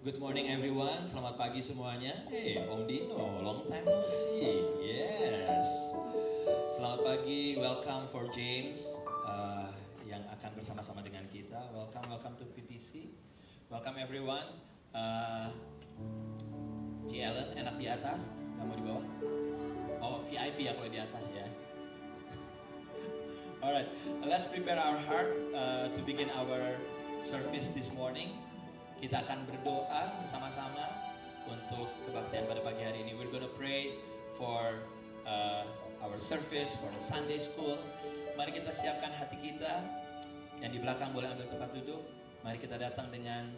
Good morning everyone, selamat pagi semuanya. Hey, Om Dino, long time no see. Yes. Selamat pagi, welcome for James yang akan bersama-sama dengan kita. Welcome to PPC. Welcome everyone. Ci Ellen enak di atas, nggak mau di bawah? Oh, VIP ya kalau di atas ya. Alright, let's prepare our heart to begin our service this morning. Kita akan berdoa bersama-sama untuk kebaktian pada pagi hari ini. We're gonna pray for our service, for the Sunday school. Mari kita siapkan hati kita. Yang di belakang boleh ambil tempat duduk. Mari kita datang dengan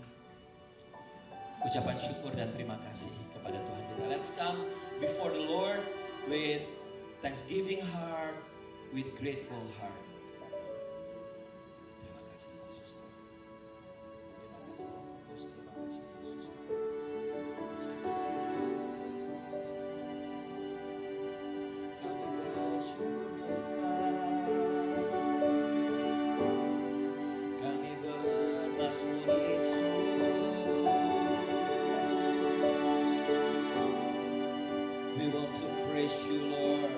ucapan syukur dan terima kasih kepada Tuhan kita. Let's come before the Lord with thanksgiving heart, with grateful heart. Terima kasih Yesus. Terima kasih Roh Kudus. Terima kasih Yesus. Kami bersyukur Tuhan. Kami bermazmur Yesus. We want to praise you, Lord.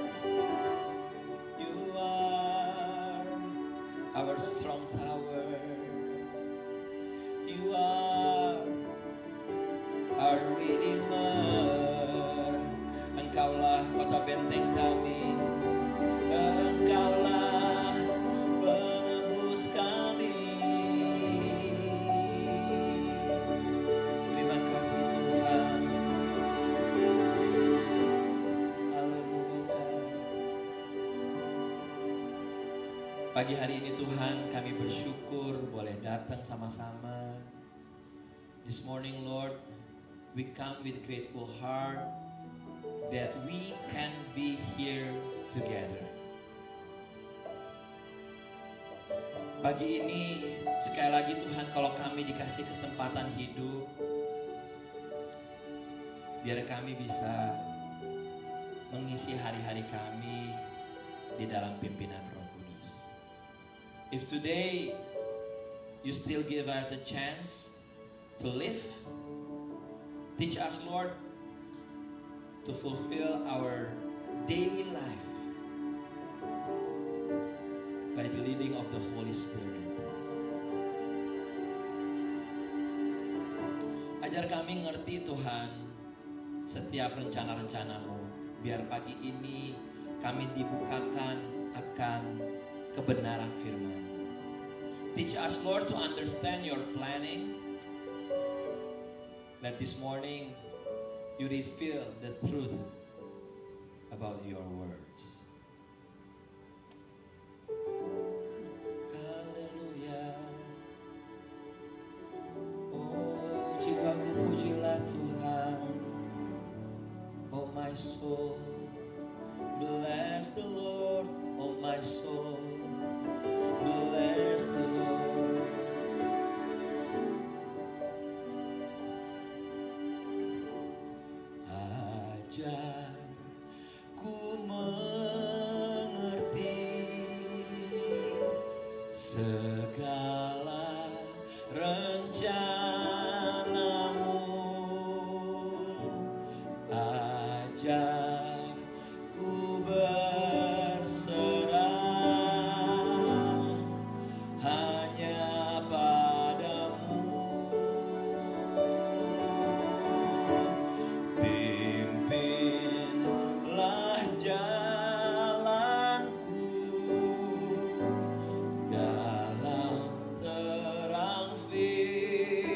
You are our strong tower. You are our Redeemer. Engkaulah kota benteng kami. Engkaulah penebus kami. Terima kasih Tuhan. Haleluya. Pagi hari ini Tuhan kami bersyukur boleh datang sama-sama. This morning Lord, we come with grateful heart that we can be here together. Pagi ini sekali lagi Tuhan, kalau kami dikasih kesempatan hidup, biar kami bisa mengisi hari-hari kami di dalam pimpinan Roh Kudus. If today you still give us a chance to live, teach us Lord to fulfill our daily life by the leading of the Holy Spirit. Ajar kami ngerti Tuhan setiap rencana-rencanamu, biar pagi ini kami dibukakan akan kebenaran firman. Teach us Lord to understand your planning. Let this morning you reveal the truth about your words. Haleluya. Oh, jiwaku pujilah Tuhan. Oh my soul, bless the Lord. Oh my soul, bless the Lord. Ajar ku mengerti segala rencanamu. Ajar ku berserah hanya padamu. Pimpinlah jalanku dalam terang firman-Mu.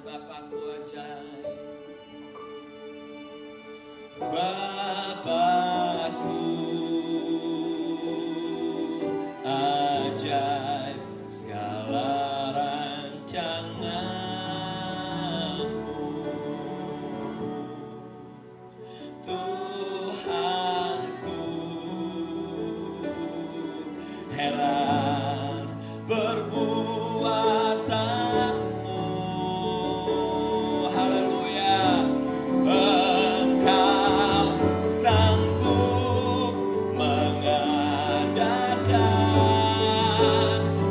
Bapakku ajaib, Bapakku ajaib, segala rancanganmu, Tuhanku heran perbuatanmu. Haleluya. Engkau sanggup mengadakan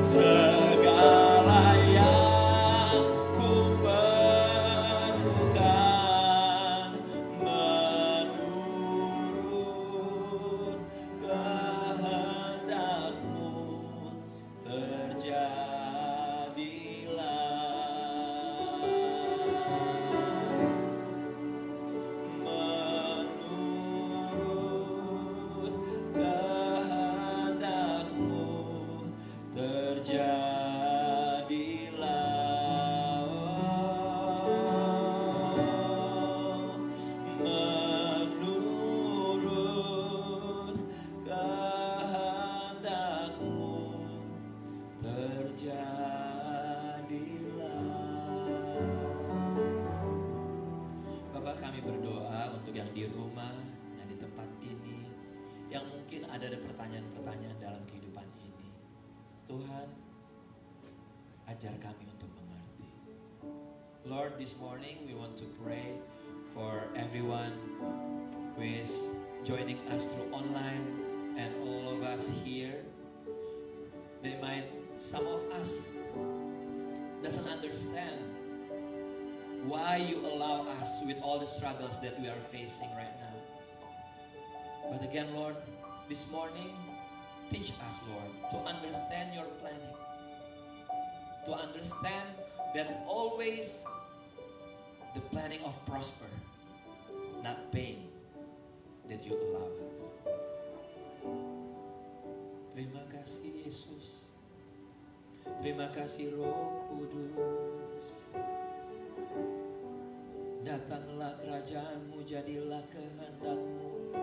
segala yang ku perlukan menurut kehendakmu. Terjadilah menurut kehendakmu, terjadilah menurut kehendakmu, terjadilah. Bapak, kami berdoa untuk yang di rumah, yang di tempat ini, yang mungkin ada pertanyaan-pertanyaan dalam kehidupan ini. Tuhan, ajar kami untuk mengerti. Lord, this morning we want to pray for everyone who is joining us through online and all of us here. They might, some of us doesn't understand why you allow us with all the struggles that we are facing right now. But again, Lord, this morning, teach us, Lord, to understand your planning. To understand that always the planning of prosper, not pain, that you allow us. Terima kasih Yesus. Terima kasih Roh Kudus. Datanglah kerajaanmu, jadilah kehendakmu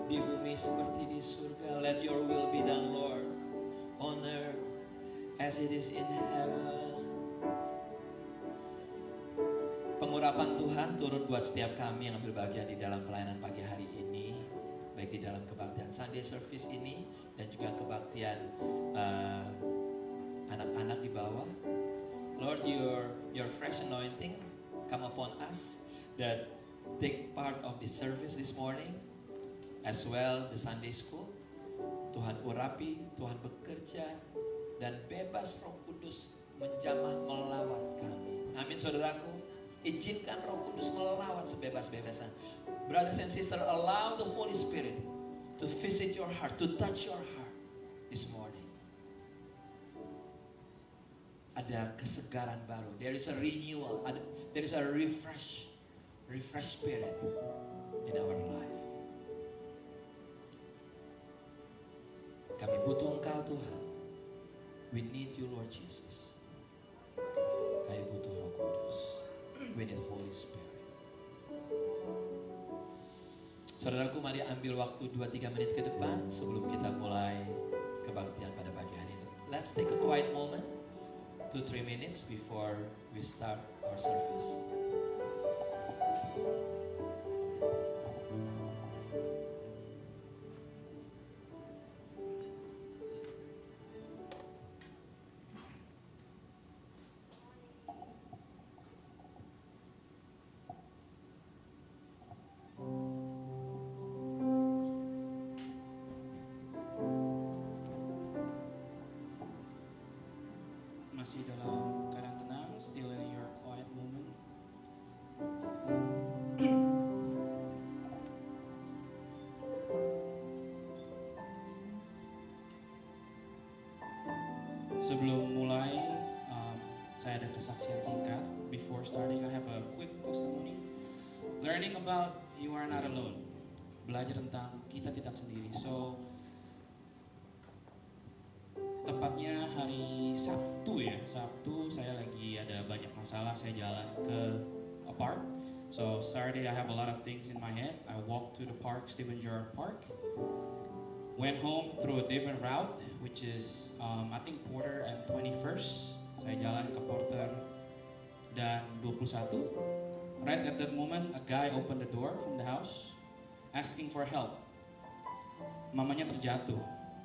di bumi seperti di surga. Let your will be done, Lord, on earth as it is in heaven. Pengurapan Tuhan turun buat setiap kami yang ambil bagian di dalam pelayanan pagi hari ini, baik di dalam kebaktian Sunday service ini dan juga kebaktian anak-anak di bawah. Lord, your fresh anointing come upon us that take part of the service this morning, as well the Sunday school. Tuhan urapi, Tuhan bekerja, dan bebas Roh Kudus menjamah melawat kami. Amin, saudaraku. Izinkan Roh Kudus melawat sebebas-bebasnya. Brothers and sisters, allow the Holy Spirit to visit your heart, to touch your heart this morning. Ada kesegaran baru. There is a renewal. There is a refresh spirit in our life. Kami butuh Engkau, Tuhan. We need you, Lord Jesus. Kami butuh Roh Kudus. We need Holy Spirit. Saudaraku, mari ambil waktu 2-3 menit ke depan sebelum kita mulai kebaktian pada pagi hari ini. Let's take a quiet moment, 2-3 minutes before we start our service. Masih dalam keadaan tenang, still in your quiet moment. Sebelum mulai, saya ada kesaksian singkat. Before starting, I have a quick testimony. Learning about you are not alone. Belajar tentang kita tidak sendiri. So, tepatnya hari Sabtu ya. Sabtu saya lagi ada banyak masalah, saya jalan ke a park. So Saturday I have a lot of things in my head. I walked to the park, Stephen Gerrard Park. Went home through a different route, which is I think Porter and 21st. Saya jalan ke Porter dan 21. Right at that moment, a guy opened the door from the house, asking for help. Mamanya terjatuh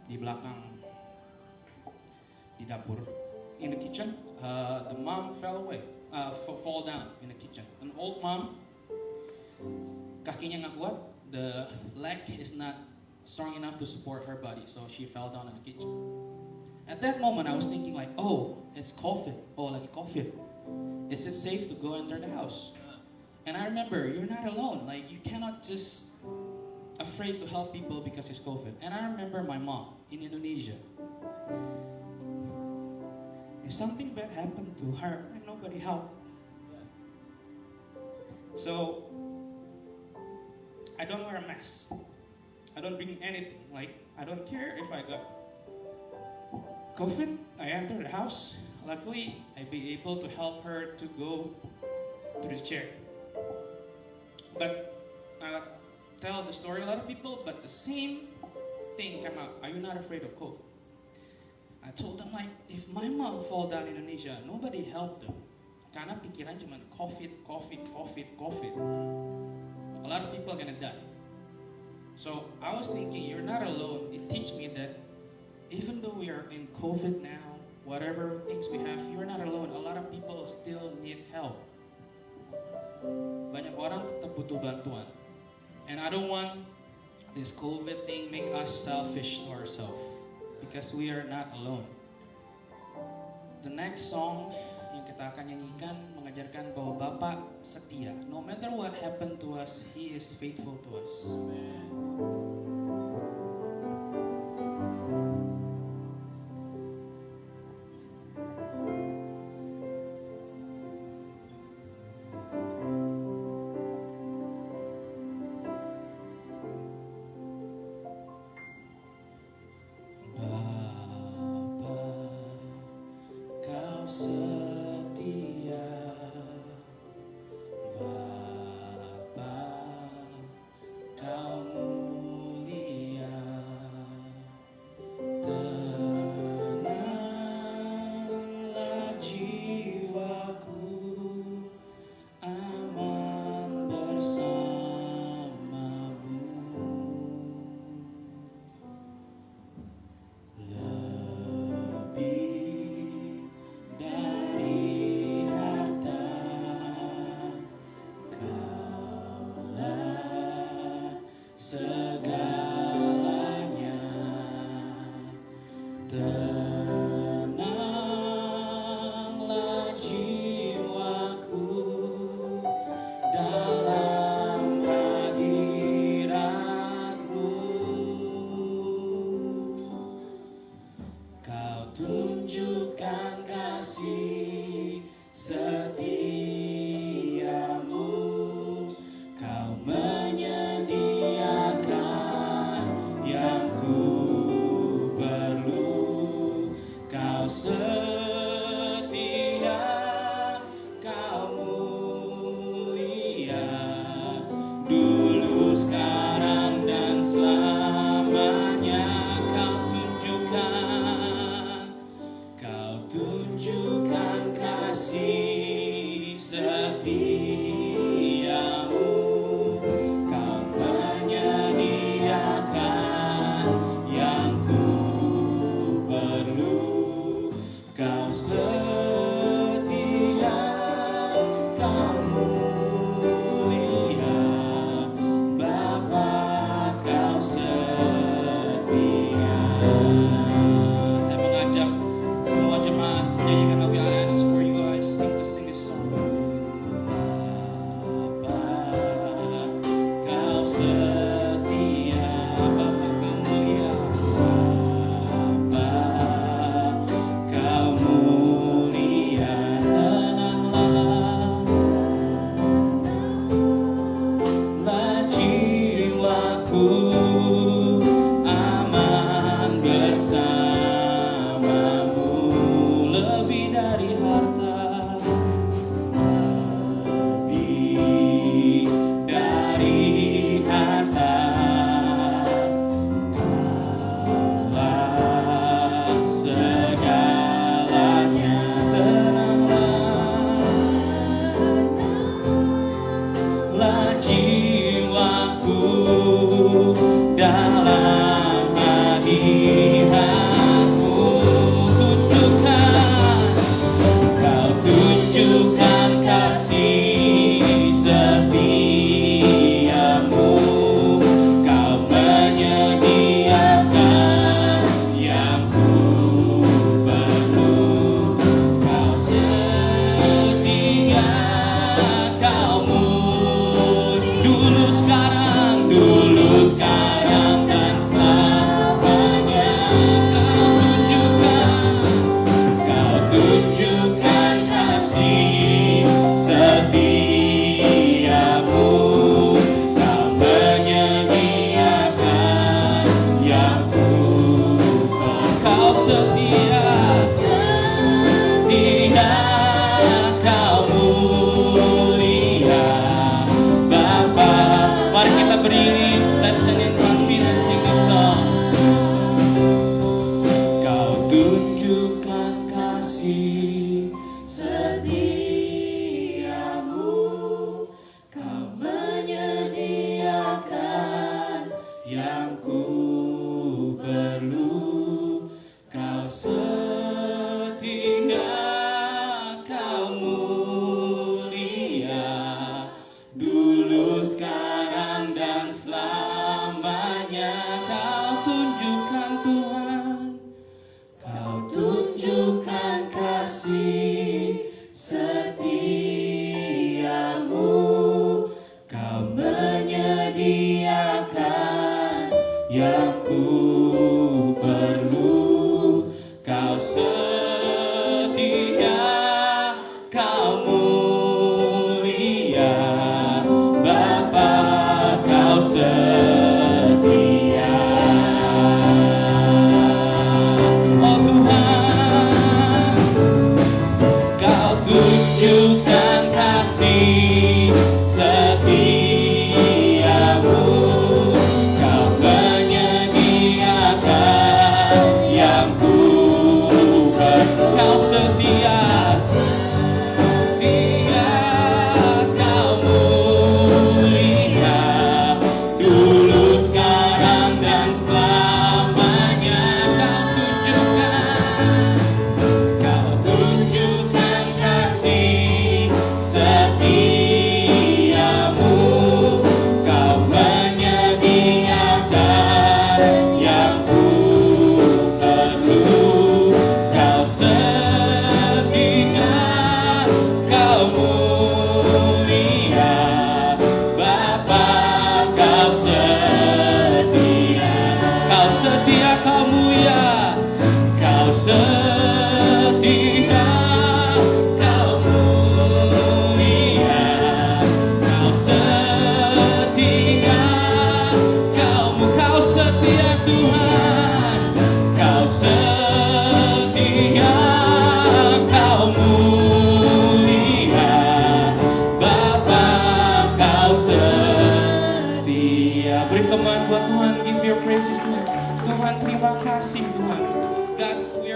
di belakang di dapur. In the kitchen, the mom fall down in the kitchen. An old mom, kakinya nggak kuat, the leg is not strong enough to support her body, so she fell down in the kitchen. At that moment, I was thinking like, oh, it's COVID. Oh, lagi COVID. Is it safe to go enter the house? And I remember, you're not alone. Like, you cannot just afraid to help people because it's COVID. And I remember my mom in Indonesia. If something bad happened to her and nobody helped. So, I don't wear a mask. I don't bring anything. Like, I don't care if I got COVID. I enter the house. Luckily, I be able to help her to go to the chair. But tell the story a lot of people, but the same thing came out. Are you not afraid of COVID? I told them like, if my mom fall down in Indonesia, nobody helped them. Karena pikiran cuma COVID. A lot of people are gonna die. So I was thinking, you're not alone. It teach me that even though we are in COVID now, whatever things we have, you're not alone. A lot of people still need help. Banyak orang tetap butuh bantuan. And I don't want this COVID thing make us selfish to ourselves. Because we are not alone. The next song yang kita akan nyanyikan mengajarkan bahwa Bapak setia. No matter what happened to us, He is faithful to us. Amen. Kau menyediakan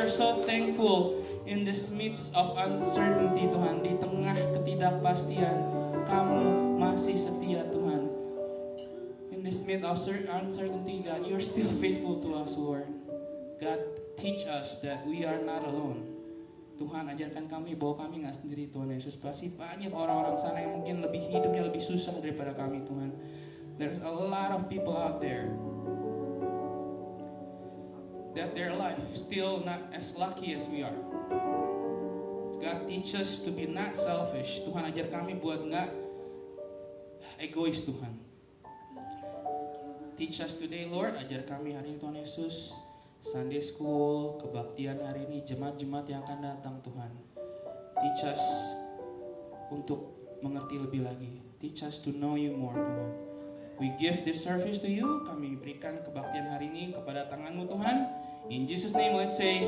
are so thankful in this midst of uncertainty, Tuhan. Di tengah ketidakpastian, kamu masih setia, Tuhan. In this midst of uncertainty, God, you are still faithful to us, Lord. God, teach us that we are not alone. Tuhan, ajarkan kami bahwa kami nggak sendiri, Tuhan Yesus. Pasti banyak orang-orang sana yang mungkin hidupnya lebih susah daripada kami, Tuhan. There's a lot of people out there that their life still not as lucky as we are. God, teach us to be not selfish. Tuhan, ajar kami buat nggak egois, Tuhan. Teach us today, Lord. Ajar kami hari ini, Tuhan Yesus. Sunday school, kebaktian hari ini, jemaat-jemaat yang akan datang, Tuhan. Teach us untuk mengerti lebih lagi. Teach us to know you more, Tuhan. We give this service to you. Kami berikan kebaktian hari ini kepada tangan-Mu, Tuhan. In Jesus' name, let's say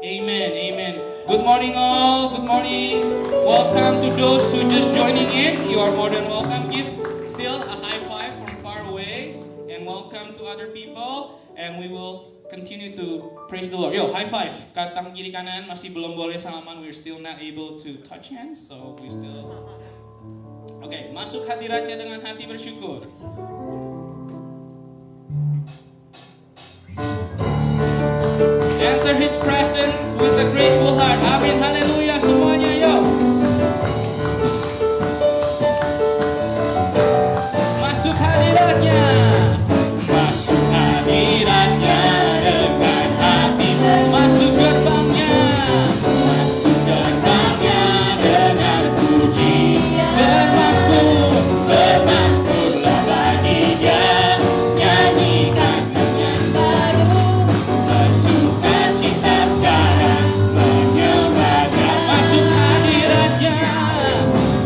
amen, amen. Good morning all, good morning. Welcome to those who just joining in. You are more than welcome. Give still a high five from far away. And welcome to other people. And we will continue to praise the Lord. Yo, high five. Tangan kiri kanan masih belum boleh salaman. We're still not able to touch hands. So we still... Oke, masuk hadiratnya dengan hati bersyukur. Enter His presence with a grateful heart. Amin, haleluya semuanya, yo. Masuk hadiratnya. Masuk hadiratnya dengan hati. Masuk gerbangnya. Masuk gerbangnya dengan puji. Bermasmur, bermasmurlah bagi Dia. Nyanyikan nyanyian baru. Bersuka cita sekarang menyembah Dia. Masuk hadiratnya.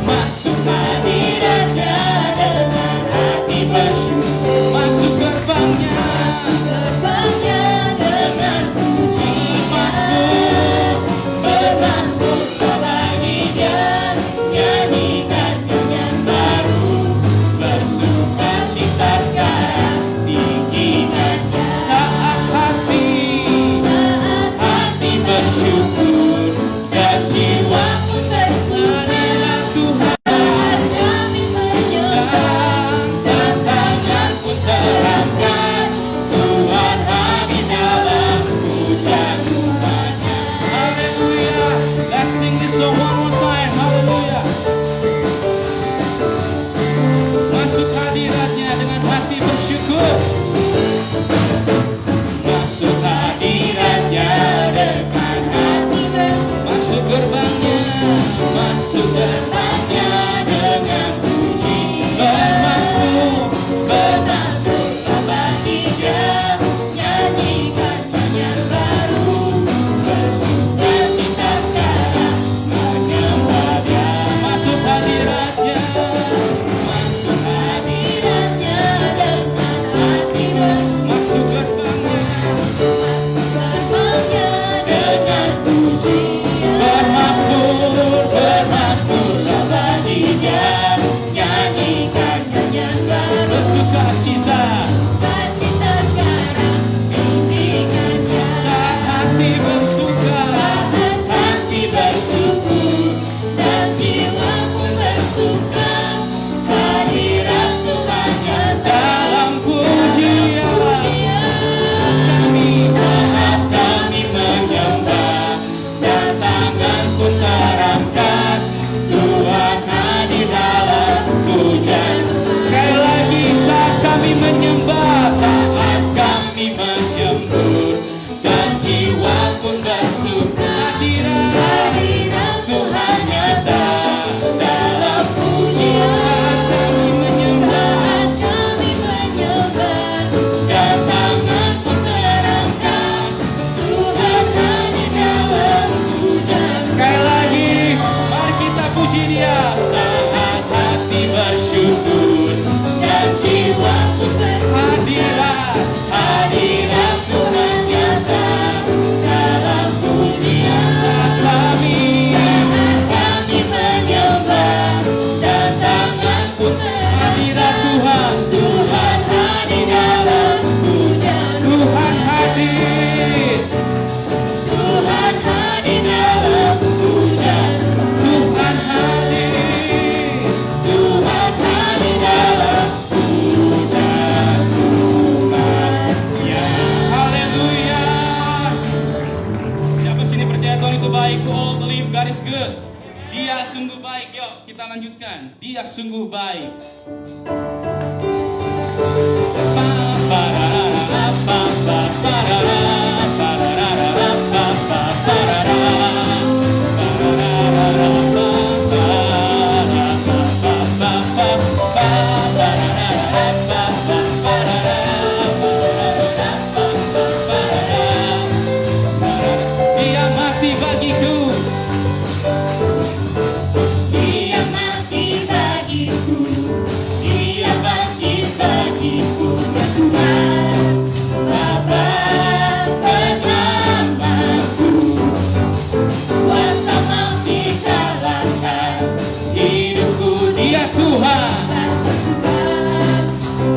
Masuk hadiratnya dengan hati bersyukur. Masuk gerbangnya. Masuk gerbangnya dengan puji. Bermasmur, bermasmurlah bagi Dia. Nyanyikan nyanyian baru. Bersuka cita sekarang tinggikannya. Saat hati bersyukur dan jiwa pun bersuka. Tuhan kami menyembah dan tangan pun terangkat. Tuhan hadir dalam pujian Tuhannya. Haleluya. Let's sing this song one more time. Haleluya. Masuk hadiratnya dengan hati bersyukur. Masuk hadiratnya dengan hati bersyukur. Masuk gerbangnya. Masuk gerbangnya dengan puji. Bermasmur, bermasmurlah bagi Dia. Nyanyikan nyanyian baru. Bersuka cita sekarang menyembah Dia. Masuk hadiratnya. Masuk hadiratnya dengan hati bersyukur. Masuk gerbangnya. Masuk gerbangnya dengan puji. Bermasmur, bermasmurlah bagi Dia. Nyanyikan nyanyian baru. Bersuka cita. Bersuka cita sekarang tinggikannya. Saat hati bersuka. Saat hati bersyukur dan jiwa pun bersuka. Hadirat Tuhan nyata dalam pujian. Kami saat kami menyembah dan tangan pun terangkat. Tuhan hadir dalam pujian. Sekali lagi, saat kami menyembah, saat kami menjemur dan jiwa pun bersuka. Hadirat Tuhan nyata dalam pujian. Kami menyembah, saat kami menyembah dan tangan pun terangkat. Tuhan hadir dalam pujian. Sekali lagi, mari kita puji Dia. Saat hati bersyukur dan jiwa pun bersuka. kita lanjutkan. Dia sungguh baik. Dia mati bagiku. Dia mati bagiku, Dia bangkit bagiku, ya Tuhan, Bapa penyelamatku. Kuasa maut dikalahkan, hidupku Dia Tuhan.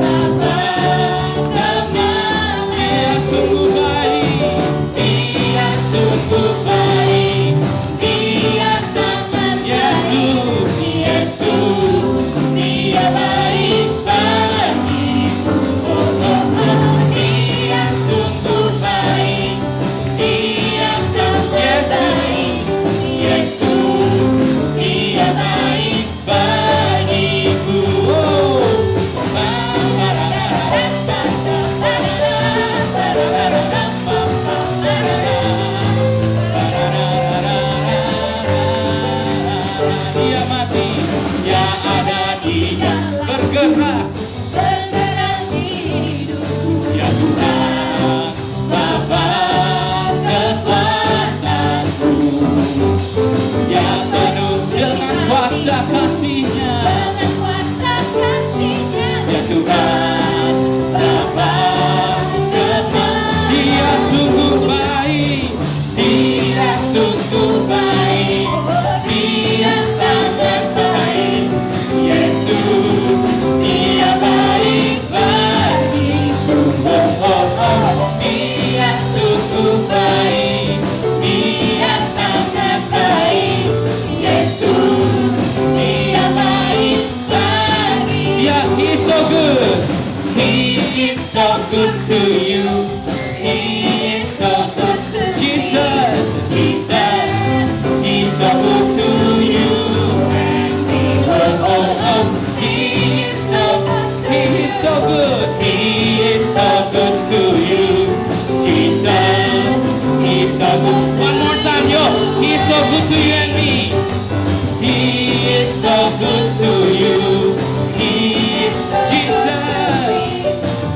Bapa kemenangan. Dia sungguh baik. Dia sungguh baik, Dia sangat baik, Yesus, Dia baik bagiku. Oh, oh, oh. Dia sungguh baik, Dia sangat baik, Yesus, Dia baik bagiku. Dia mati. Dia ada di dalam Bergerak. bergerak di hidupku. Ya Tuhan. Bapa kekuatanku, Dia penuh dengan kuasa kasih-Nya. dengan kuasa kasih-Nya. Ya Tuhan. Bapa kemenangan. Dia sungguh baik. Dia sungguh baik, Dia sangat baik, Yesus, Dia baik bagiku. Oh, oh, oh. Dia sungguh baik, Dia sangat baik, Yesus, Dia baik bagiku. Dia is so good. He is so good to you. He is so good to Jesus. Jesus. He's so good to you and me. Oh, oh, oh. He is so good to He is so good. He is so good to you. Jesus. He's so good to One more time, yo. He is so good to you and me. He is so good to you. He is Jesus.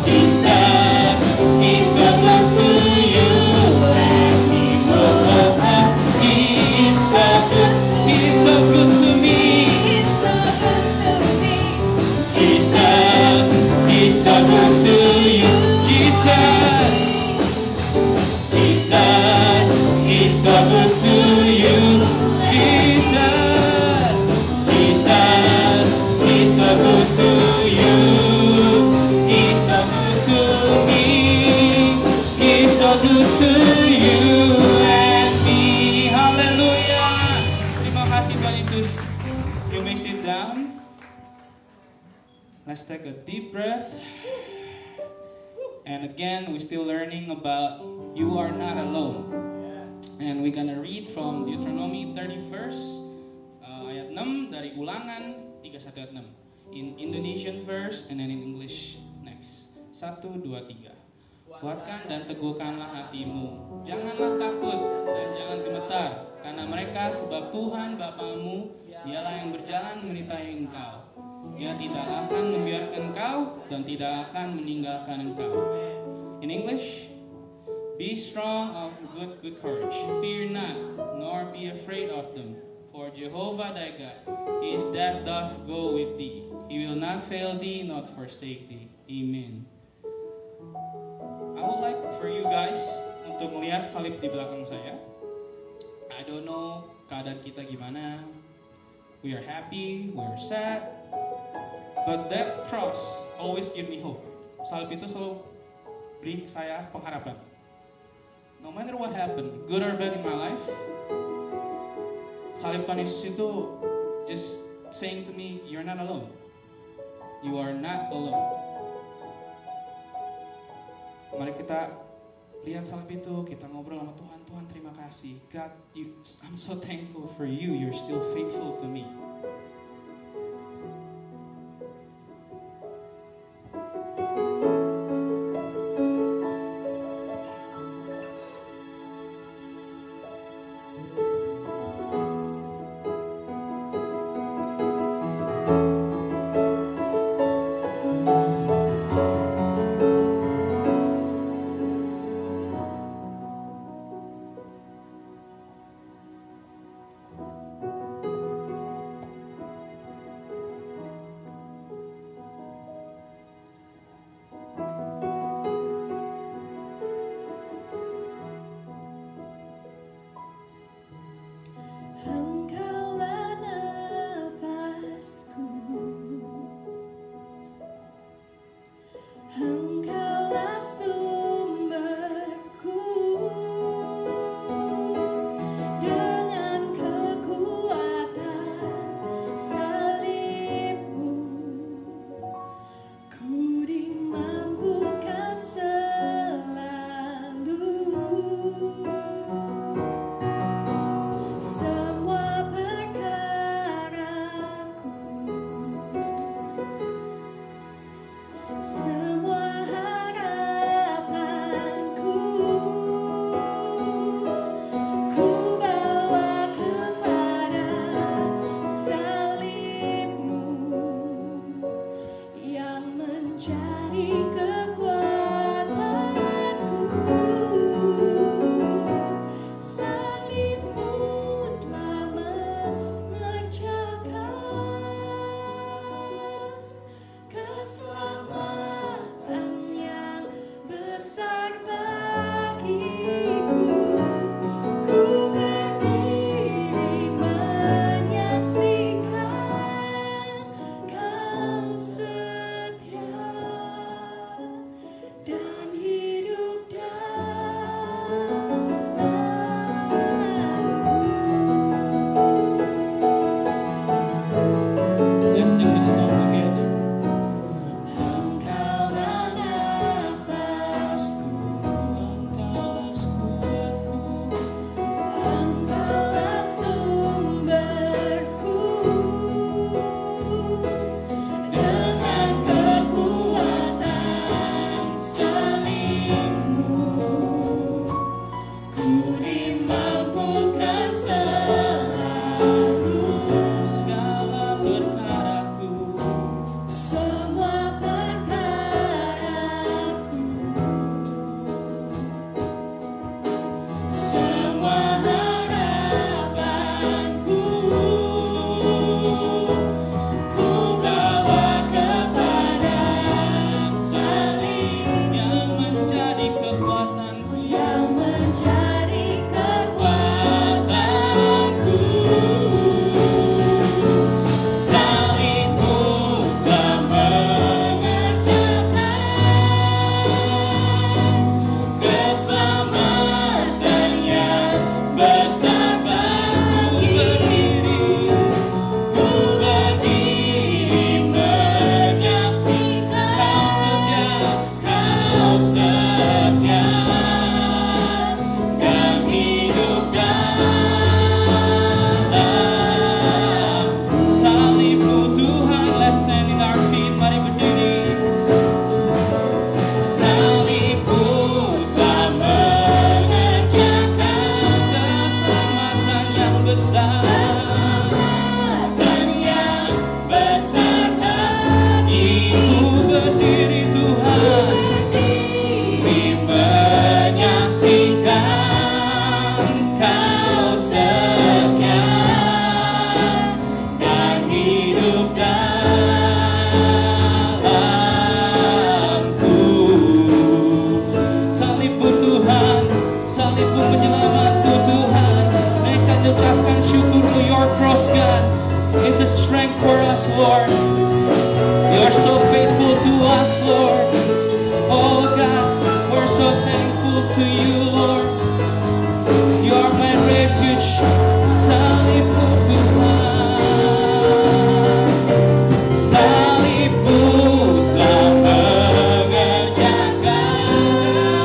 Jesus, He's so good to you and me. Oh, oh, oh. He is so good. He is so good to me. He's so good to me. Jesus, He's so good to you. Jesus. Jesus, He's so good to you. Jesus. Jesus, He's so good to you. He's so good to me. He's so good to you and me. Haleluya. Terima kasih Tuhan Yesus. You may sit down. Let's take a deep breath. And again, we're still learning about you are not alone. And we're gonna read from Deuteronomy 31st, ayat 6 dari Ulangan 31 ayat 6. In Indonesian verse and then in English next. 1, 2, 3. Kuatkan dan teguhkanlah hatimu. Janganlah takut dan jangan gemetar, karena mereka sebab Tuhan Bapamu, Dialah yang berjalan menyertai engkau. Dia tidak akan membiarkan engkau dan tidak akan meninggalkan engkau. In English, be strong of good courage. Fear not, nor be afraid of them. For Jehovah thy God is that doth go with thee. He will not fail thee, not forsake thee. Amen. I would like for you guys untuk melihat salib di belakang saya. I don't know keadaan kita gimana. We are happy, we are sad. But that cross always give me hope. Salib itu selalu beri saya pengharapan. No matter what happened, good or bad in my life, salib Tuhan Yesus itu just saying to me, you're not alone. You are not alone. Mari kita lihat salib itu, kita ngobrol sama Tuhan. Tuhan terima kasih. God, I'm so thankful for you. You're still faithful to me. Lord. You are so faithful to us, Lord. Oh God, we're so thankful to you, Lord. You are my refuge. Salibmu Tuhan, salibmu telah mengerjakan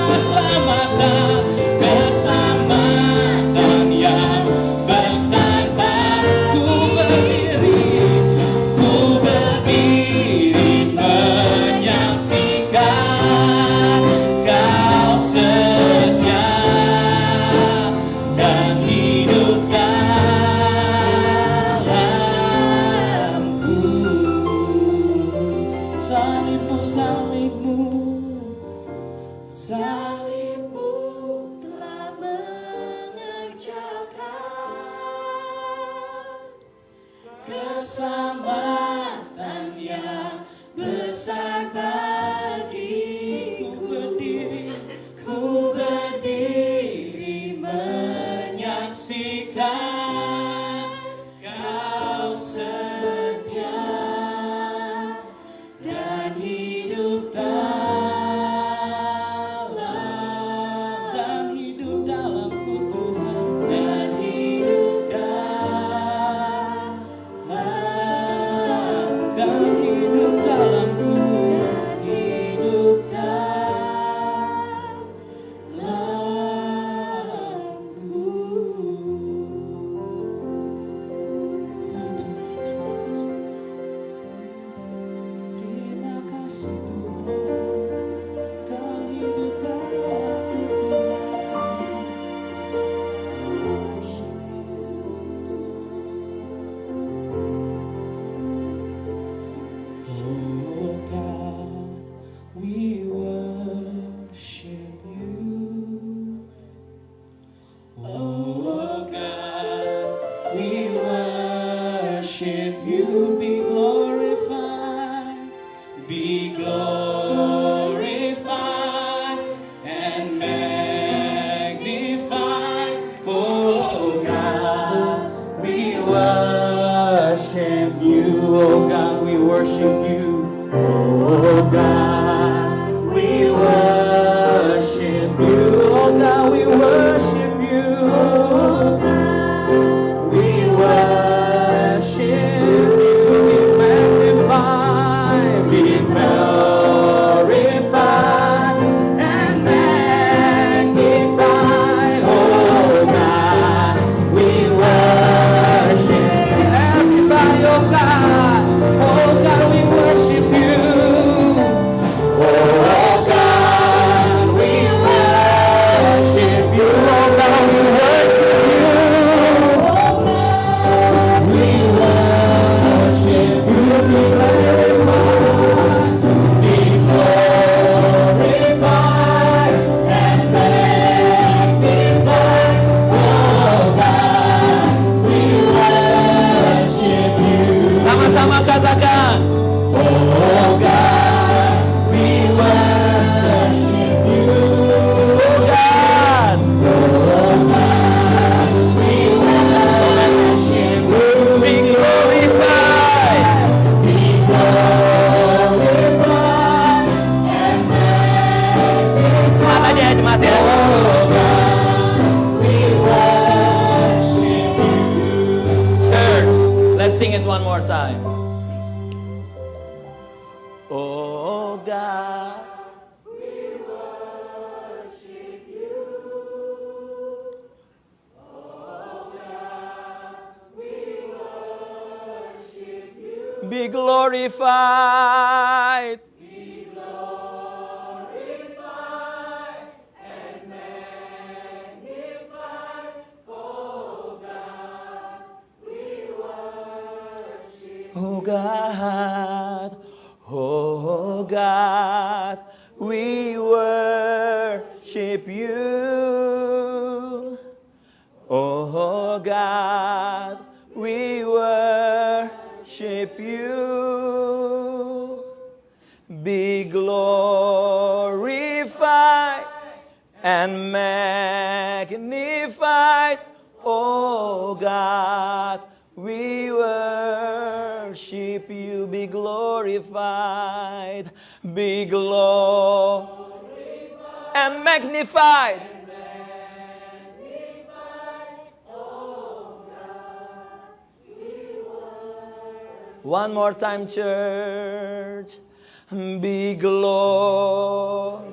keselamatan, keselamatan yang besar. Ku berdiri menyaksikan Kau setia dan hidup dalamku. Salibmu, salibmu, Salibmu telah mengerjakan keselamatan yang besar bagiku. Ku berdiri menyaksikan Kau setia dan hidup dalamku Tuhan, dan hidup Kau hidup dalamku. Terima kasih Tuhan, Kau hidup dalamku Tuhan. Oh God, we be glorified and magnified. Oh God, we worship you. Oh God, we worship you. Oh God, we worship you. Oh God, we worship you. We worship you. Be magnified, be glorified, and magnified. Oh God, we worship you. Everybody, oh God, we worship you. Oh God, we worship you. Oh God, we worship you. We worship you. Be glorified and magnified. Oh God, we worship you. Sama-sama katakan. Oh God, we worship you. Oh God, we worship you. Be glorified, be glorified and magnified. Semangat aja ya jemaat ya. Oh God, we worship you. Church, let's sing it one more time. Oh God, be glorified. Oh God, oh God, we worship you. Oh God, we worship you. Be glorified and magnified. Oh God, we worship you. Be glorified, be glorified and magnified. One more time, church. Be glorified.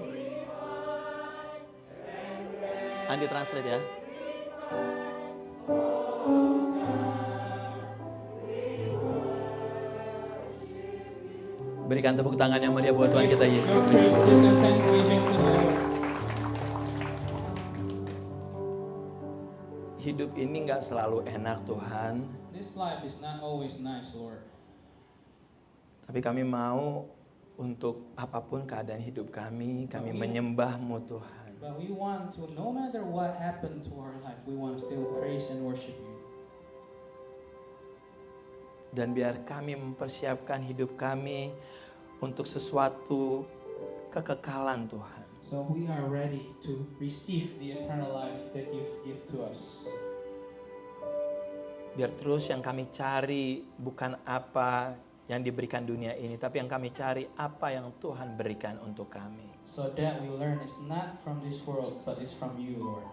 Andi translate ya. Berikan tepuk tangan yang mulia buat Tuhan kita Yesus. Hidup ini nggak selalu enak Tuhan. This life is not always nice, Lord. Tapi kami mau untuk apapun keadaan hidup kami menyembah-Mu Tuhan. But we want to, no matter what happened to our life, we want to still praise and worship you. Dan biar kami mempersiapkan hidup kami untuk sesuatu kekekalan Tuhan. So we are ready to receive the eternal life that you give to us. Biar terus yang kami cari bukan apa yang diberikan dunia ini, tapi yang kami cari apa yang Tuhan berikan untuk kami. So that we learn is not from this world, but it's from you, Lord.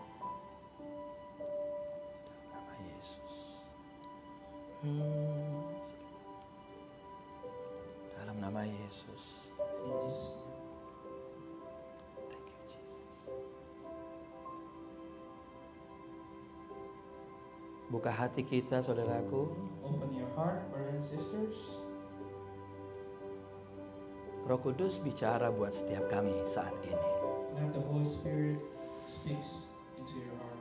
Nama Yesus. Dalam nama Yesus. In Jesus' name. Thank you, Jesus. Buka hati kita, saudaraku. Open your heart, brothers and sisters. Roh Kudus bicara buat setiap kami saat ini. Let the Holy Spirit speaks into your heart.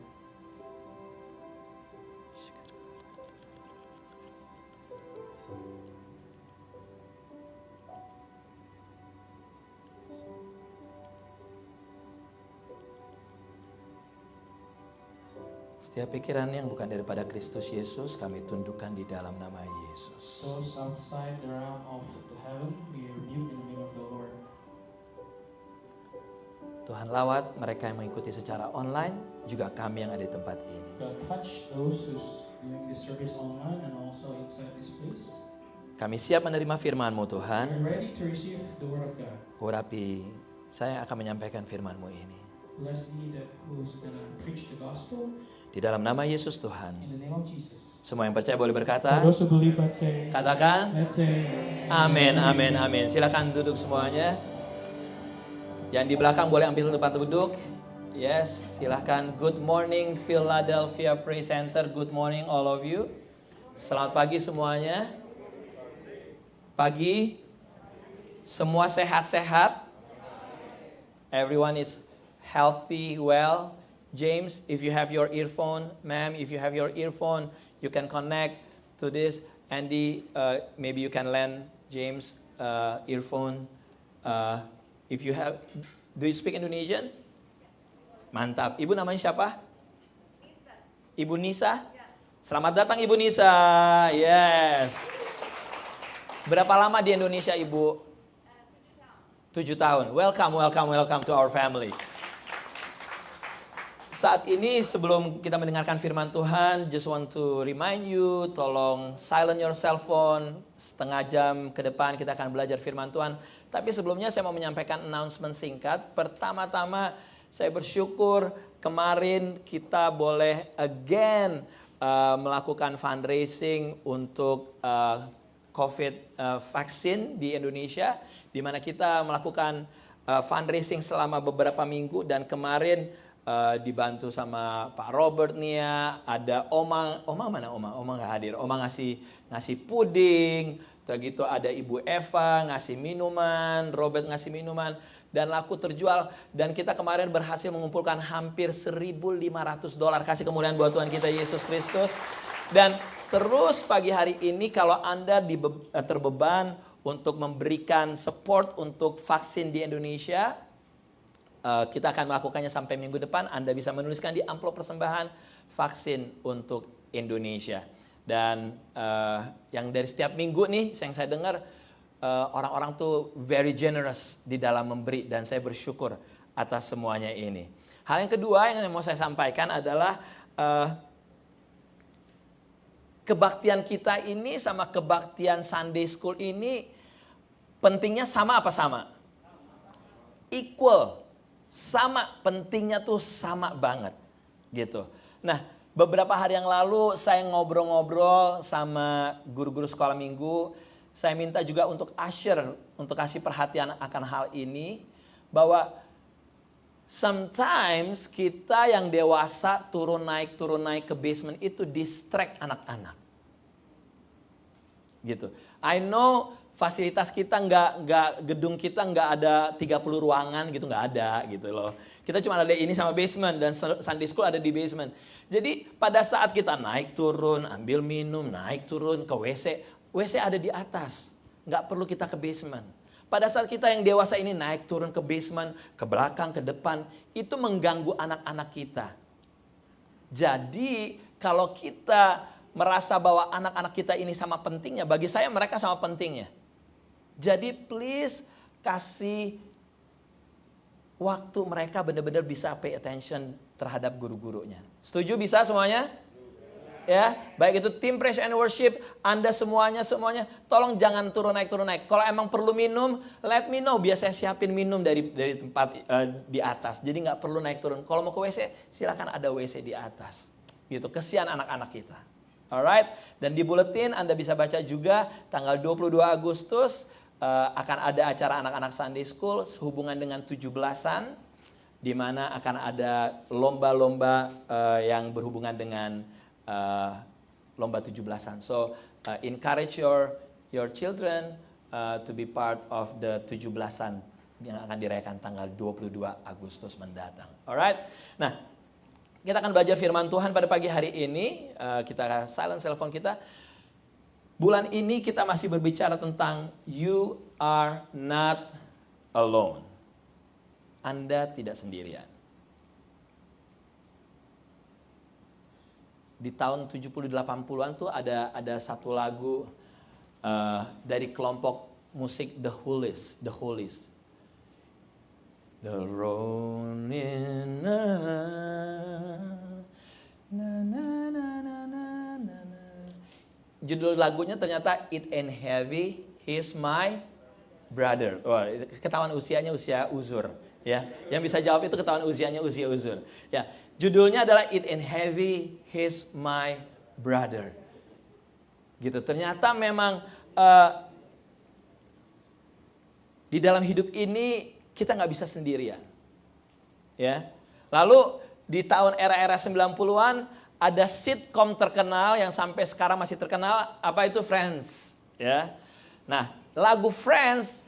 Setiap pikiran yang bukan daripada Kristus Yesus kami tundukkan di dalam nama Yesus. Those outside the realm of the heaven, we rebuke in the name Tuhan lawat mereka yang mengikuti secara online, juga kami yang ada di tempat ini. God touch those who's doing this service online and also inside this place. Kami siap menerima firman-Mu Tuhan. We're ready to receive the word of God. Urapi, saya akan menyampaikan firman-Mu ini. Bless me that who's gonna preach the gospel Di dalam nama Yesus Tuhan. in the name of Jesus. Semua yang percaya boleh For berkata, those who believe, let's say, katakan, amin, amin, amin. Silakan duduk semuanya. Yang di belakang boleh ambil tempat duduk. Yes, silakan. Good morning Philadelphia Praise Center. Good morning all of you. Selamat pagi semuanya. Pagi. Semua sehat-sehat. Everyone is healthy, well. James, if you have your earphone, ma'am, if you have your earphone, you can connect to this. Andy, maybe you can lend James earphone. If you have, do you speak Indonesian? Mantap. Ibu namanya siapa? Nisa. Ibu Nisa? Selamat datang Ibu Nisa. Yes. Berapa lama di Indonesia Ibu? 7 tahun. Welcome to our family. Saat ini sebelum kita mendengarkan firman Tuhan, just want to remind you, tolong silent your cell phone. Setengah jam ke depan kita akan belajar firman Tuhan. Tapi sebelumnya saya mau menyampaikan announcement singkat. Pertama-tama saya bersyukur kemarin kita boleh again melakukan fundraising untuk COVID vaksin di Indonesia, di mana kita melakukan fundraising selama beberapa minggu, dan kemarin dibantu sama Pak Robert Nia, ada Oma mana Oma? Oma nggak hadir. Oma ngasih puding, gitu ada Ibu Eva ngasih minuman, Robert ngasih minuman, dan laku terjual. Dan kita kemarin berhasil mengumpulkan hampir $1.500. Kasih kemuliaan buat Tuhan kita Yesus Kristus. Dan terus pagi hari ini kalau Anda terbeban untuk memberikan support untuk vaksin di Indonesia, kita akan melakukannya sampai minggu depan. Anda bisa menuliskan di amplop persembahan vaksin untuk Indonesia. Dan yang dari setiap minggu nih, yang saya dengar orang-orang tuh very generous di dalam memberi, dan saya bersyukur atas semuanya ini. Hal yang kedua yang mau saya sampaikan adalah kebaktian kita ini sama kebaktian Sunday School ini pentingnya sama apa sama? Equal. Sama, pentingnya tuh sama banget gitu. Nah, beberapa hari yang lalu saya ngobrol-ngobrol sama guru-guru sekolah minggu. Saya minta juga untuk usher, untuk kasih perhatian akan hal ini, bahwa sometimes kita yang dewasa turun naik ke basement itu distract anak-anak gitu. I know fasilitas kita gedung kita nggak ada 30 ruangan gitu, nggak ada gitu loh. Kita cuma ada ini sama basement, dan Sunday School ada di basement. Jadi pada saat kita naik turun, ambil minum, naik turun ke WC ada di atas. Nggak perlu kita ke basement. Pada saat kita yang dewasa ini naik turun ke basement, ke belakang, ke depan, itu mengganggu anak-anak kita. Jadi kalau kita merasa bahwa anak-anak kita ini sama pentingnya, bagi saya mereka sama pentingnya. Jadi please kasih waktu mereka benar-benar bisa pay attention terhadap guru-gurunya. Setuju bisa semuanya? Ya, baik itu tim praise and worship, Anda semuanya tolong jangan turun naik. Kalau emang perlu minum, let me know, biar saya siapin minum dari tempat di atas. Jadi nggak perlu naik turun. Kalau mau ke WC, silakan ada WC di atas. Gitu, kesian anak-anak kita. Alright, dan di buletin Anda bisa baca juga tanggal 22 Agustus akan ada acara anak-anak Sunday School sehubungan dengan 17-an, di mana akan ada lomba-lomba yang berhubungan dengan lomba 17-an. So encourage your children to be part of the 17-an yang akan dirayakan tanggal 22 Agustus mendatang. Alright. Nah, kita akan belajar firman Tuhan pada pagi hari ini. Kita silent cell phone kita. Bulan ini kita masih berbicara tentang you are not alone. Anda tidak sendirian. Di tahun 70-80-an tuh ada satu lagu dari kelompok musik The Hollies. The road in na na na na na na na. Judul lagunya ternyata It Ain't Heavy, He's My Brother. Wah, ketahuan usianya usia uzur, ya. Yang bisa jawab itu ketahuan usianya usia uzur. Ya, judulnya adalah It Ain't Heavy, He's My Brother. Gitu. Ternyata memang di dalam hidup ini kita nggak bisa sendirian. Ya. Lalu di tahun era-era 90-an ada sitcom terkenal yang sampai sekarang masih terkenal, apa itu Friends, ya. Nah, lagu Friends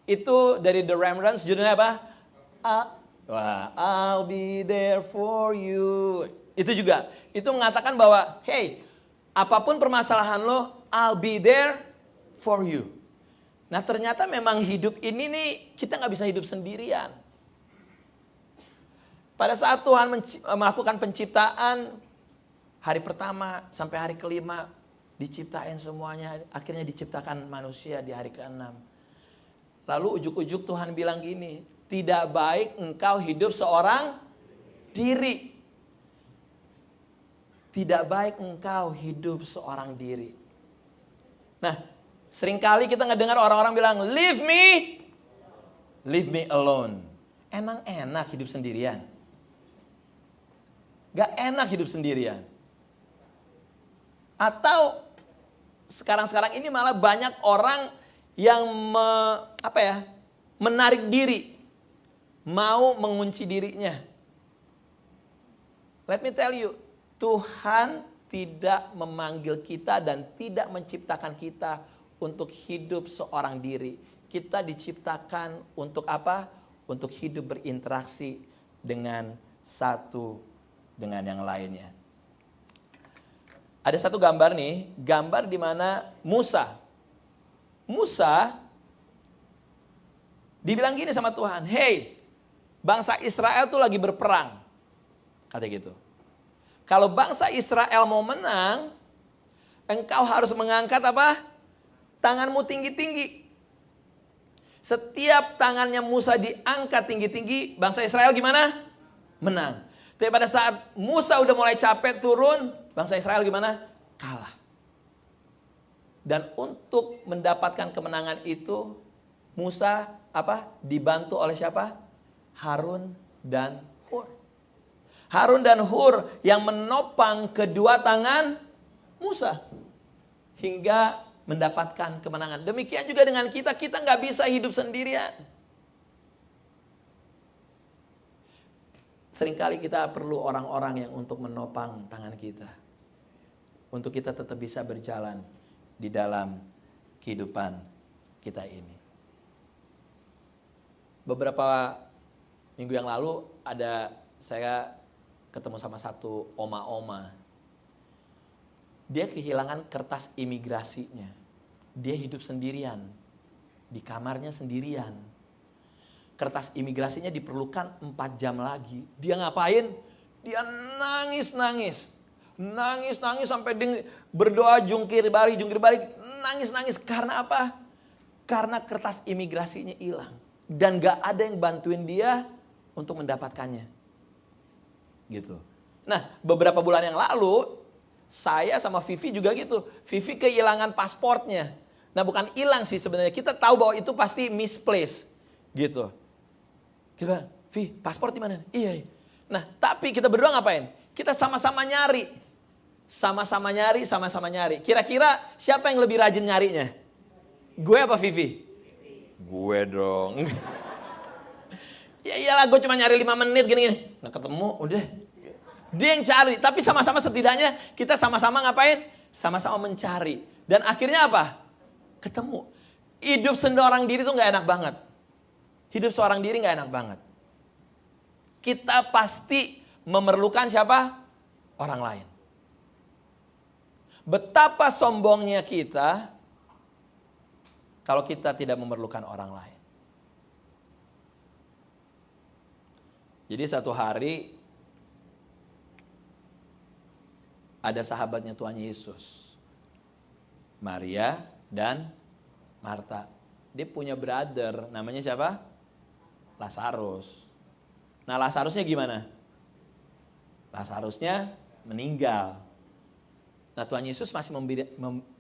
itu dari The Rembrandts, judulnya apa? I'll be there for you. Itu juga, itu mengatakan bahwa, hey, apapun permasalahan lo, I'll be there for you. Nah, ternyata memang hidup ini nih, kita nggak bisa hidup sendirian. Pada saat Tuhan melakukan penciptaan, hari pertama sampai hari kelima, diciptain semuanya, akhirnya diciptakan manusia di hari ke-6. Lalu ujuk-ujuk Tuhan bilang gini, tidak baik engkau hidup seorang diri. Tidak baik engkau hidup seorang diri. Nah, seringkali kita ngedengar orang-orang bilang, leave me alone. Emang enak hidup sendirian? Gak enak hidup sendirian. Atau sekarang-sekarang ini malah banyak orang yang menarik diri, mau mengunci dirinya. Let me tell you, Tuhan tidak memanggil kita dan tidak menciptakan kita untuk hidup seorang diri. Kita diciptakan untuk apa? Untuk hidup berinteraksi dengan satu dengan yang lainnya. Ada satu gambar nih, gambar di mana Musa dibilang gini sama Tuhan, hey, bangsa Israel tuh lagi berperang, kata gitu. Kalau bangsa Israel mau menang, engkau harus mengangkat apa? Tanganmu tinggi-tinggi. Setiap tangannya Musa diangkat tinggi-tinggi, bangsa Israel gimana? Menang. Tapi pada saat Musa udah mulai capek turun, bangsa Israel gimana? Kalah. Dan untuk mendapatkan kemenangan itu, Musa dibantu oleh siapa? Harun dan Hur. Harun dan Hur yang menopang kedua tangan Musa hingga mendapatkan kemenangan. Demikian juga dengan kita nggak bisa hidup sendirian. Seringkali kita perlu orang-orang yang untuk menopang tangan kita. Untuk kita tetap bisa berjalan di dalam kehidupan kita ini. Beberapa minggu yang lalu saya ketemu sama satu oma-oma. Dia kehilangan kertas imigrasinya. Dia hidup sendirian. Di kamarnya sendirian. Kertas imigrasinya diperlukan 4 jam lagi. Dia ngapain? Dia nangis-nangis. Nangis-nangis sampai dia berdoa jungkir balik. Nangis-nangis. Karena apa? Karena kertas imigrasinya hilang. Dan gak ada yang bantuin dia untuk mendapatkannya. Gitu. Nah, beberapa bulan yang lalu, saya sama Vivi juga gitu. Vivi kehilangan pasportnya. Nah, bukan hilang sih sebenarnya. Kita tahu bahwa itu pasti misplaced. Gitu. Kita, Vi, paspor di mana? Iya. Nah, tapi kita berdua ngapain? Kita sama-sama nyari. Sama-sama nyari. Kira-kira siapa yang lebih rajin nyarinya? Gue apa Vivi? Gue dong. Ya iyalah, gue cuma nyari 5 menit gini-gini. Nggak ketemu, udah. Dia yang cari, tapi sama-sama setidaknya kita sama-sama ngapain? Sama-sama mencari. Dan akhirnya apa? Ketemu. Hidup seorang diri tuh nggak enak banget. Hidup seorang diri gak enak banget. Kita pasti memerlukan siapa? Orang lain. Betapa sombongnya kita kalau kita tidak memerlukan orang lain. Jadi satu hari ada sahabatnya Tuhan Yesus, Maria dan Marta. Dia punya brother, namanya siapa? Lazarus. Nah, Lazarusnya gimana? Lazarusnya meninggal. Nah, Tuhan Yesus masih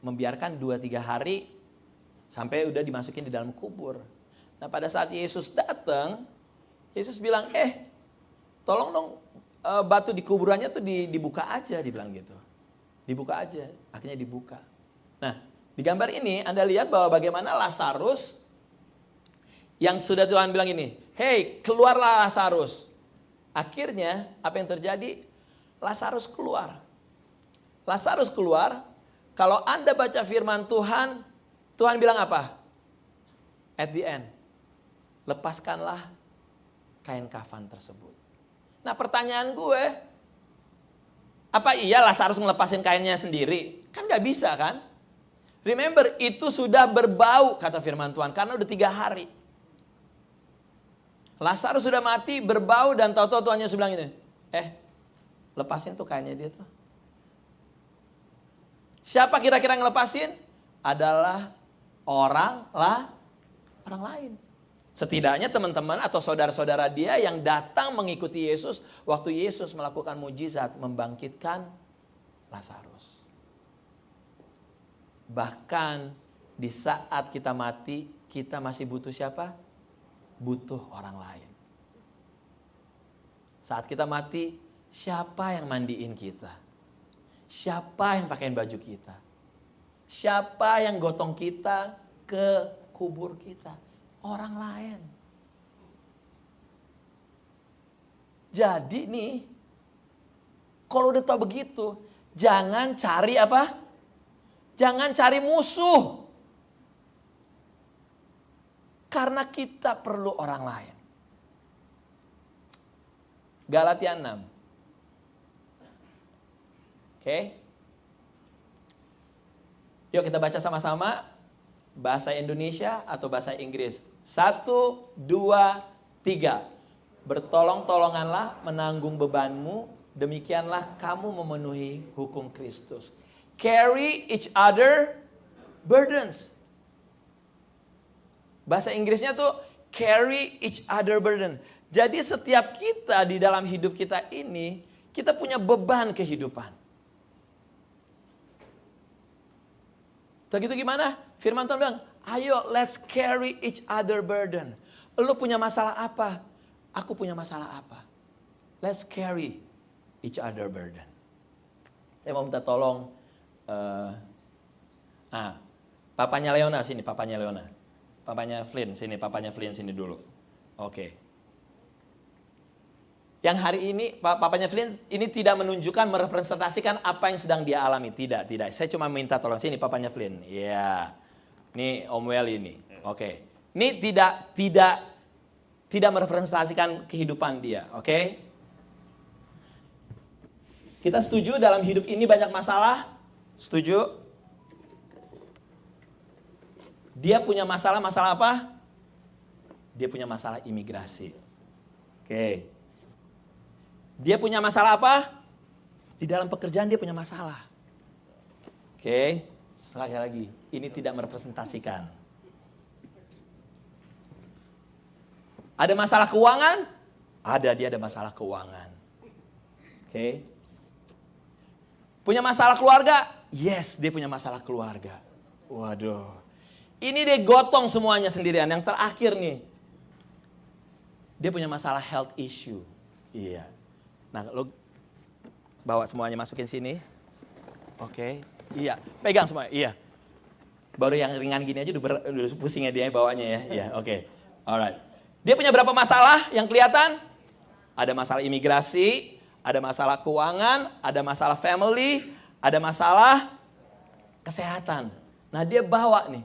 membiarkan 2-3 hari sampai udah dimasukin di dalam kubur. Nah, pada saat Yesus datang, Yesus bilang, tolong dong batu di kuburannya tuh dibuka aja, dibilang gitu. Dibuka aja, akhirnya dibuka. Nah, di gambar ini Anda lihat bahwa bagaimana Lazarus yang sudah Tuhan bilang ini, hey, keluarlah Lazarus. Akhirnya apa yang terjadi? Lazarus keluar. Lazarus keluar. Kalau Anda baca firman Tuhan, Tuhan bilang apa? At the end, lepaskanlah kain kafan tersebut. Nah, pertanyaan gue, apa iya Lazarus ngelepasin kainnya sendiri? Kan gak bisa kan? Remember, itu sudah berbau, kata firman Tuhan, karena udah 3 hari. Lazarus sudah mati, berbau, dan tahu-tahu Tuhan Yesus bilang ini, lepasin tuh kainnya dia tuh. Siapa kira-kira yang ngelepasin? Adalah orang lain. Setidaknya teman-teman atau saudara-saudara dia yang datang mengikuti Yesus waktu Yesus melakukan mujizat membangkitkan Lazarus. Bahkan di saat kita mati, kita masih butuh siapa? Butuh orang lain. Saat kita mati, siapa yang mandiin kita? Siapa yang pakaiin baju kita? Siapa yang gotong kita ke kubur kita? Orang lain. Jadi nih, kalau udah tahu begitu, jangan cari apa? Jangan cari musuh. Karena kita perlu orang lain. Galatia 6. Oke. Yuk kita baca sama-sama. Bahasa Indonesia atau bahasa Inggris. 1, 2, 3. Bertolong-tolonganlah menanggung bebanmu. Demikianlah kamu memenuhi hukum Kristus. Carry each other burdens. Bahasa Inggrisnya tuh carry each other burden. Jadi setiap kita di dalam hidup kita ini, kita punya beban kehidupan. Begitu gimana? Firman Tuhan bilang, ayo let's carry each other burden. Lu punya masalah apa? Aku punya masalah apa? Let's carry each other burden. Saya mau minta tolong. Papanya Leona sini, papanya Leona. Papanya Flynn sini, papanya Flynn sini dulu. Oke. Yang hari ini, papanya Flynn ini tidak menunjukkan, merepresentasikan apa yang sedang dia alami. Tidak. Saya cuma minta tolong. Sini papanya Flynn. Ya. Ini Om Welly ini. Oke. Ini tidak merepresentasikan kehidupan dia. Oke. Kita setuju dalam hidup ini banyak masalah? Setuju? Dia punya masalah apa? Dia punya masalah imigrasi. Oke. Dia punya masalah apa? Di dalam pekerjaan dia punya masalah. Oke. Sekali lagi, ini tidak merepresentasikan. Ada masalah keuangan? Dia ada masalah keuangan. Oke. Punya masalah keluarga? Yes, dia punya masalah keluarga. Waduh. Ini dia gotong semuanya sendirian. Yang terakhir nih. Dia punya masalah health issue. Iya. Nah, lo bawa semuanya masukin sini. Oke. Iya, pegang semua. Iya. Baru yang ringan gini aja udah pusingnya dia bawanya ya. Iya, oke. Alright. Dia punya berapa masalah yang kelihatan? Ada masalah imigrasi, ada masalah keuangan, ada masalah family, ada masalah kesehatan. Nah, dia bawa nih.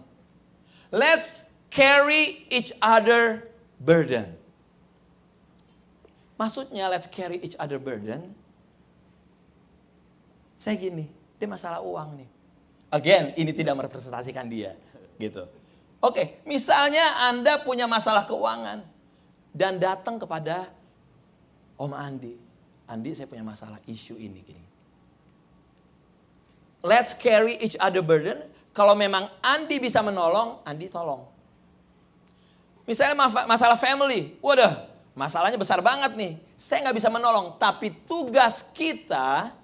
Let's carry each other burden. Maksudnya let's carry each other burden. Saya gini, dia masalah uang nih. Again, ini tidak merepresentasikan dia, gitu. Oke, misalnya Anda punya masalah keuangan dan datang kepada Om Andi. Andi, saya punya masalah isu ini gini. Let's carry each other burden. Kalau memang Andi bisa menolong, Andi tolong. Misalnya masalah family. Waduh, masalahnya besar banget nih. Saya nggak bisa menolong. Tapi tugas kita,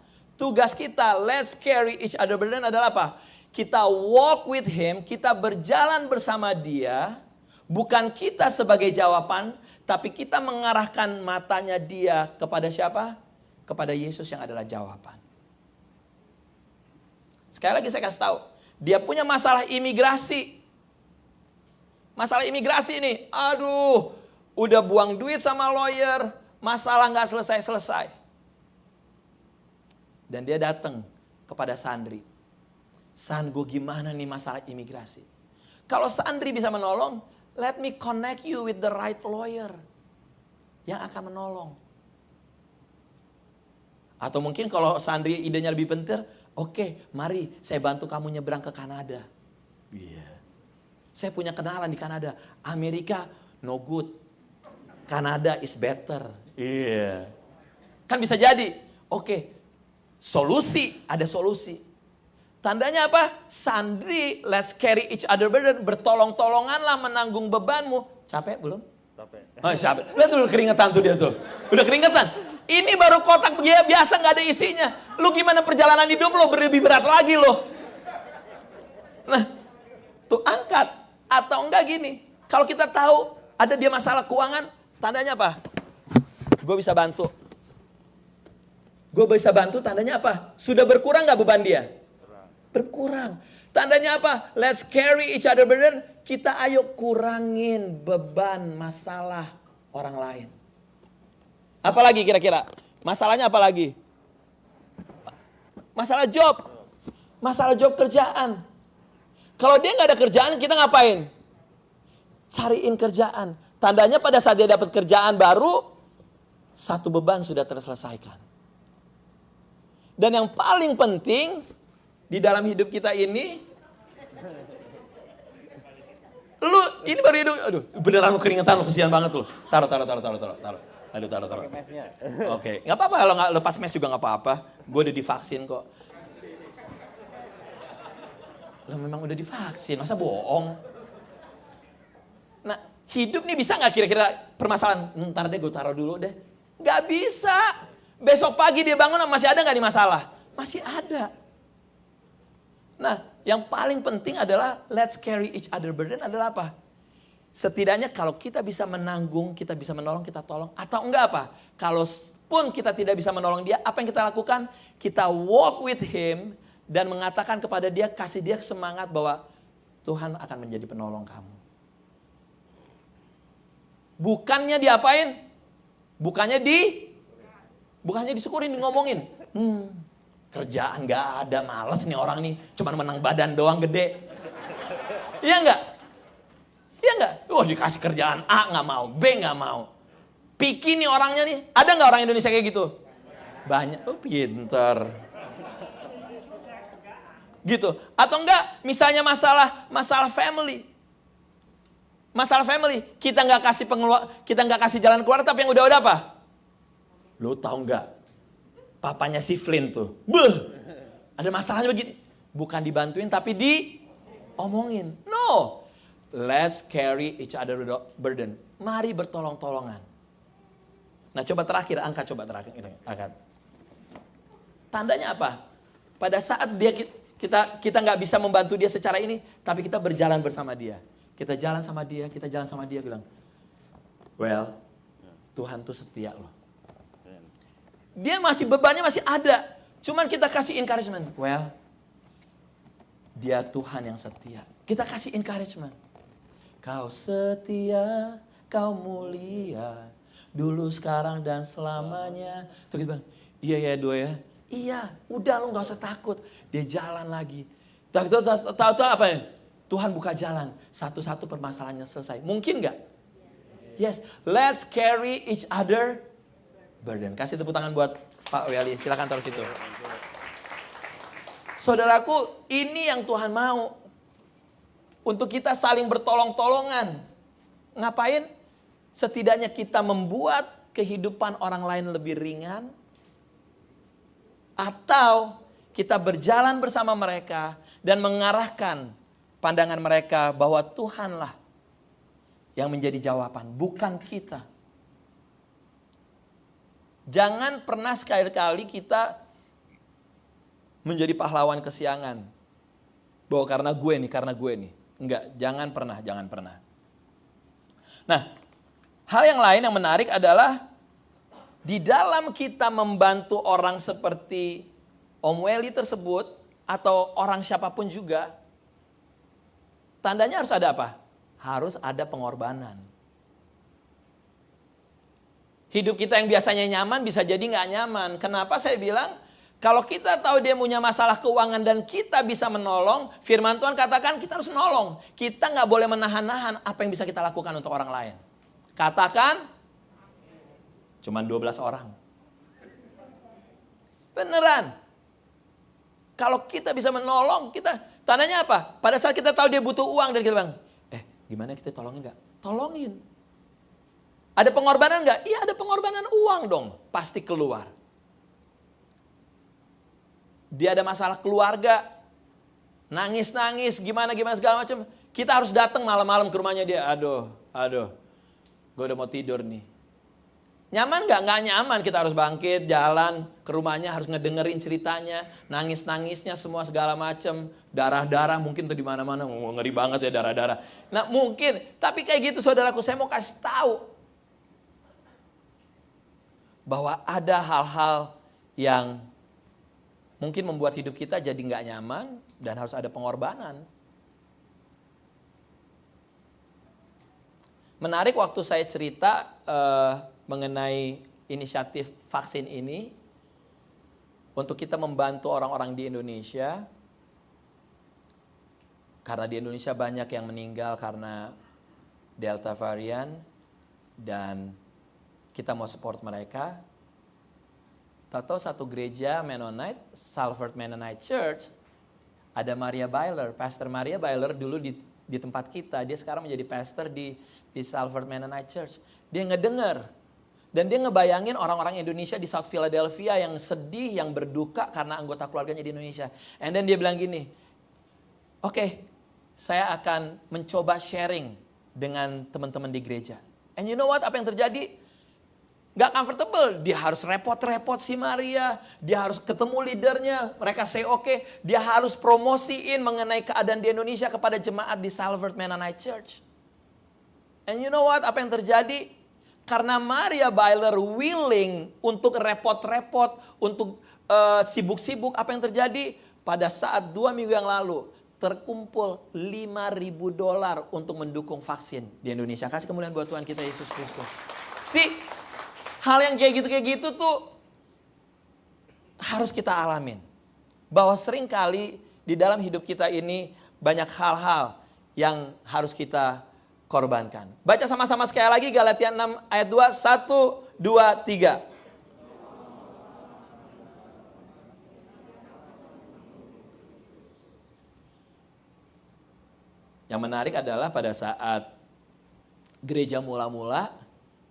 let's carry each other burden adalah apa? Kita walk with him, kita berjalan bersama dia. Bukan kita sebagai jawaban, tapi kita mengarahkan matanya dia kepada siapa? Kepada Yesus yang adalah jawaban. Sekali lagi saya kasih tahu. Dia punya masalah imigrasi. Masalah imigrasi ini, aduh, udah buang duit sama lawyer, masalah nggak selesai-selesai. Dan dia datang kepada Sandri. San, gue gimana nih masalah imigrasi? Kalau Sandri bisa menolong, let me connect you with the right lawyer yang akan menolong. Atau mungkin kalau Sandri idenya lebih penting, oke, mari saya bantu kamu nyebrang ke Kanada. Iya. Saya punya kenalan di Kanada. Amerika no good. Kanada is better. Iya. Kan bisa jadi. Oke. Solusi, ada solusi. Tandanya apa? Sandri, let's carry each other burden. Bertolong-tolonganlah menanggung bebanmu. Capek belum? Capek. Oh, capek. Lihat tuh keringetan tuh dia tuh. Udah keringetan. Ini baru kotak biasa nggak ada isinya. Lu gimana perjalanan hidup lo lebih berat lagi lo. Nah, tuh angkat. Atau enggak gini, kalau kita tahu ada dia masalah keuangan, tandanya apa? Gue bisa bantu. Gue bisa bantu, tandanya apa? Sudah berkurang nggak beban dia? Berkurang. Tandanya apa? Let's carry each other burden. Kita ayo kurangin beban masalah orang lain. Apalagi kira-kira? Masalahnya apa lagi? Masalah job. Masalah job kerjaan. Kalau dia nggak ada kerjaan, kita ngapain? Cariin kerjaan. Tandanya pada saat dia dapat kerjaan baru, satu beban sudah terselesaikan. Dan yang paling penting di dalam hidup kita ini, lu ini baru hidup, aduh beneran lu keringetan, lu kesian banget lu. Taruh. Aduh, taruh. Oke, nggak apa-apa kalau nggak lepas mes juga nggak apa-apa. Gue udah divaksin kok. Lah memang udah divaksin, masa bohong? Nah, hidup nih bisa nggak kira-kira permasalahan? Ntar deh gue taruh dulu deh. Nggak bisa. Besok pagi dia bangun masih ada nggak nih masalah? Masih ada. Nah, yang paling penting adalah let's carry each other burden adalah apa? Setidaknya kalau kita bisa menanggung, kita bisa menolong, kita tolong. Atau enggak apa? Kalau pun kita tidak bisa menolong dia, apa yang kita lakukan? Kita walk with him dan mengatakan kepada dia, kasih dia semangat bahwa Tuhan akan menjadi penolong kamu. Bukannya diapain? Bukannya disyukurin, ngomongin. Kerjaan gak ada, males nih orang nih. Cuman menang badan doang gede. Iya enggak? Iya enggak? Wah dikasih kerjaan A gak mau, B gak mau. Picky nih orangnya nih. Ada gak orang Indonesia kayak gitu? Banyak. Oh pinter. Gitu. Atau enggak misalnya masalah family. Masalah family, kita nggak kasih jalan keluar, tapi yang udah apa? Lo tahu nggak? Papanya si Flynn tuh, ada masalahnya begini. Bukan dibantuin tapi diomongin. No, let's carry each other burden. Mari bertolong-tolongan. Nah coba terakhir, angkat. Tandanya apa? Pada saat kita nggak bisa membantu dia secara ini, tapi kita berjalan bersama dia. Kita jalan sama dia, bilang, well, Tuhan tuh setia loh. Dia bebannya masih ada. Cuman kita kasih encouragement. Well, dia Tuhan yang setia. Kita kasih encouragement. Kau setia, kau mulia, dulu, sekarang, dan selamanya. Terus kita bilang, iya ya Do ya. Iya, udah lo gak usah takut. Dia jalan lagi. Tahu apa ya? Tuhan buka jalan. Satu-satu permasalahannya selesai. Mungkin gak? Yes. Let's carry each other burden. Kasih tepuk tangan buat Pak Weli. Silakan taruh situ. Saudaraku, ini yang Tuhan mau. Untuk kita saling bertolong-tolongan. Ngapain? Setidaknya kita membuat kehidupan orang lain lebih ringan. Atau kita berjalan bersama mereka dan mengarahkan pandangan mereka bahwa Tuhanlah yang menjadi jawaban, bukan kita. Jangan pernah sekali-kali kita menjadi pahlawan kesiangan. Bahwa karena gue nih. Enggak, jangan pernah. Nah, hal yang lain yang menarik adalah di dalam kita membantu orang seperti Om Welly tersebut atau orang siapapun juga, tandanya harus ada apa? Harus ada pengorbanan. Hidup kita yang biasanya nyaman bisa jadi nggak nyaman. Kenapa saya bilang? Kalau kita tahu dia punya masalah keuangan dan kita bisa menolong, firman Tuhan katakan kita harus menolong. Kita nggak boleh menahan-nahan apa yang bisa kita lakukan untuk orang lain. Katakan, cuman 12 orang. Beneran. Kalau kita bisa menolong, kita tandanya apa? Pada saat kita tahu dia butuh uang dan kita bilang, gimana kita tolongin nggak? Tolongin. Ada pengorbanan nggak? Iya, ada pengorbanan uang dong. Pasti keluar. Dia ada masalah keluarga, nangis-nangis, gimana segala macam. Kita harus datang malam-malam ke rumahnya dia. Aduh, gue udah mau tidur nih. Nyaman nggak? Nggak nyaman. Kita harus bangkit, jalan ke rumahnya, harus ngedengerin ceritanya, nangis-nangisnya semua segala macam, darah-darah mungkin tuh di mana-mana, ngeri banget ya darah-darah. Nah mungkin, tapi kayak gitu saudaraku, saya mau kasih tahu bahwa ada hal-hal yang mungkin membuat hidup kita jadi nggak nyaman dan harus ada pengorbanan. Menarik waktu saya cerita mengenai inisiatif vaksin ini untuk kita membantu orang-orang di Indonesia. Karena di Indonesia banyak yang meninggal karena Delta varian dan kita mau support mereka. Tahu satu gereja Mennonite, Salford Mennonite Church, ada Maria Byler, Pastor Maria Byler dulu di tempat kita, dia sekarang menjadi pastor di Salford Mennonite Church. Dia ngedenger dan dia ngebayangin orang-orang Indonesia di South Philadelphia yang sedih, yang berduka karena anggota keluarganya di Indonesia. And then dia bilang gini, oke, saya akan mencoba sharing dengan teman-teman di gereja. And you know what? Apa yang terjadi? Gak comfortable, dia harus repot-repot si Maria, dia harus ketemu leadernya, mereka say oke, dia harus promosiin mengenai keadaan di Indonesia kepada jemaat di Salford Mennonite Church. And you know what, apa yang terjadi? Karena Maria Byler willing untuk repot-repot, untuk sibuk-sibuk, apa yang terjadi? Pada saat 2 minggu yang lalu, terkumpul $5.000 untuk mendukung vaksin di Indonesia. Kasih kemuliaan buat Tuhan kita Yesus Kristus. Hal yang kayak gitu tuh harus kita alamin. Bahwa seringkali di dalam hidup kita ini banyak hal-hal yang harus kita korbankan. Baca sama-sama sekali lagi Galatia 6 ayat 2, 1, 2, 3. Yang menarik adalah pada saat gereja mula-mula,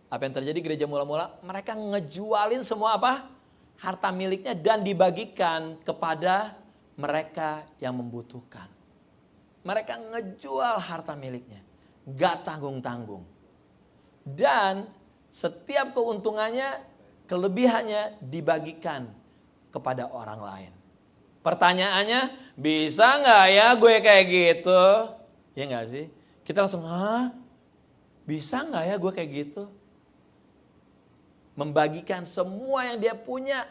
apa yang terjadi gereja mula-mula? Mereka ngejualin semua apa? Harta miliknya dan dibagikan kepada mereka yang membutuhkan. Mereka ngejual harta miliknya. Gak tanggung-tanggung. Dan setiap keuntungannya, kelebihannya dibagikan kepada orang lain. Pertanyaannya, bisa gak ya gue kayak gitu? Ya gak sih? Kita langsung, bisa gak ya gue kayak gitu? Membagikan semua yang dia punya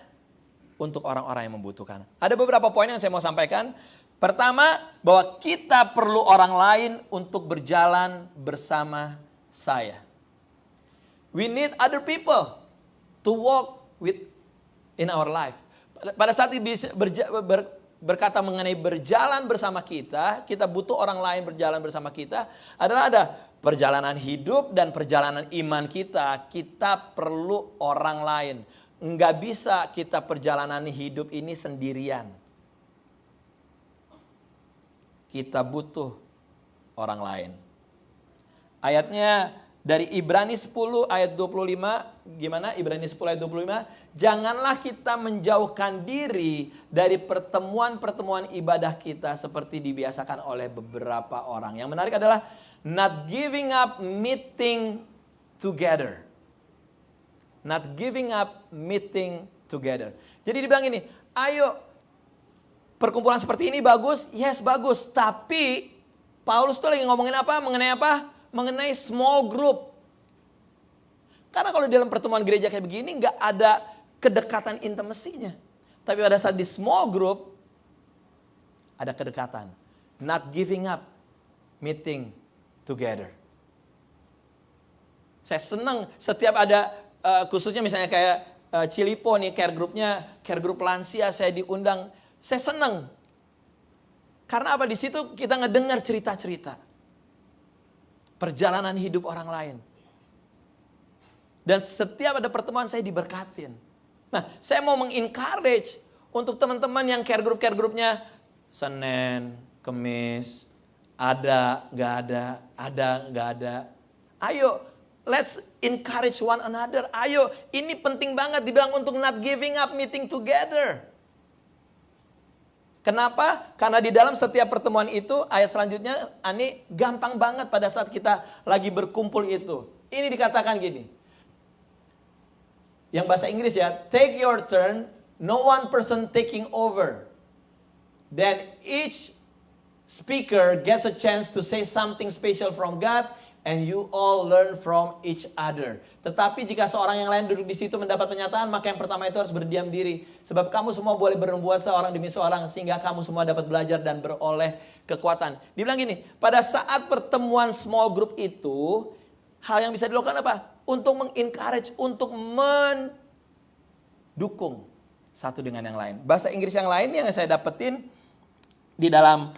untuk orang-orang yang membutuhkan. Ada beberapa poin yang saya mau sampaikan. Pertama, bahwa kita perlu orang lain untuk berjalan bersama saya. We need other people to walk with in our life. Pada saat berkata mengenai berjalan bersama kita butuh orang lain berjalan bersama kita, adalah ada perjalanan hidup dan perjalanan iman kita perlu orang lain. Nggak bisa kita perjalanan hidup ini sendirian. Kita butuh orang lain. Ayatnya dari Ibrani 10 ayat 25, gimana? Ibrani 10 ayat 25, janganlah kita menjauhkan diri dari pertemuan-pertemuan ibadah kita seperti dibiasakan oleh beberapa orang. Yang menarik adalah not giving up meeting together. Not giving up meeting together. Jadi dibilang ini, ayo perkumpulan seperti ini bagus, yes bagus. Tapi Paulus tuh lagi ngomongin apa? Mengenai apa? Mengenai small group. Karena kalau di dalam pertemuan gereja kayak begini nggak ada kedekatan intimasinya. Tapi pada saat di small group ada kedekatan. Not giving up meeting together. Saya senang setiap ada khususnya misalnya kayak Cilipo nih, care group lansia, saya diundang, saya senang. Karena apa? Di situ kita ngedengar cerita-cerita perjalanan hidup orang lain. Dan setiap ada pertemuan saya diberkatin. Nah, saya mau mengencourage untuk teman-teman yang care groupnya Senin, Kemis, ada, nggak ada. Ayo, let's encourage one another. Ayo, ini penting banget dibilang untuk not giving up meeting together. Kenapa? Karena di dalam setiap pertemuan itu, ayat selanjutnya, Ani, gampang banget pada saat kita lagi berkumpul itu. Ini dikatakan gini. Yang bahasa Inggris ya, take your turn, no one person taking over. Then each speaker gets a chance to say something special from God, and you all learn from each other. Tetapi jika seorang yang lain duduk di situ mendapat pernyataan, maka yang pertama itu harus berdiam diri. Sebab kamu semua boleh berbuat seorang demi seorang, sehingga kamu semua dapat belajar dan beroleh kekuatan. Dibilang gini, pada saat pertemuan small group itu, hal yang bisa dilakukan apa? Untuk mengencourage, untuk mendukung satu dengan yang lain. Bahasa Inggris yang lain yang saya dapetin di dalam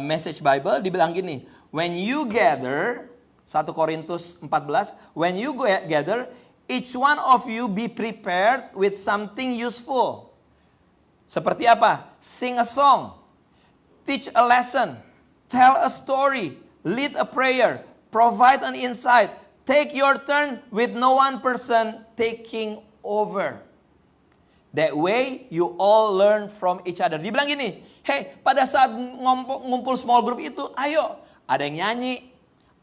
Message Bible dibilang gini, when you gather, 1 Korintus 14, when you gather, each one of you be prepared with something useful. Seperti apa? Sing a song, teach a lesson, tell a story, lead a prayer, provide an insight, take your turn with no one person taking over. That way you all learn from each other. Dibilang gini, hey, pada saat ngumpul small group itu, ayo, ada yang nyanyi,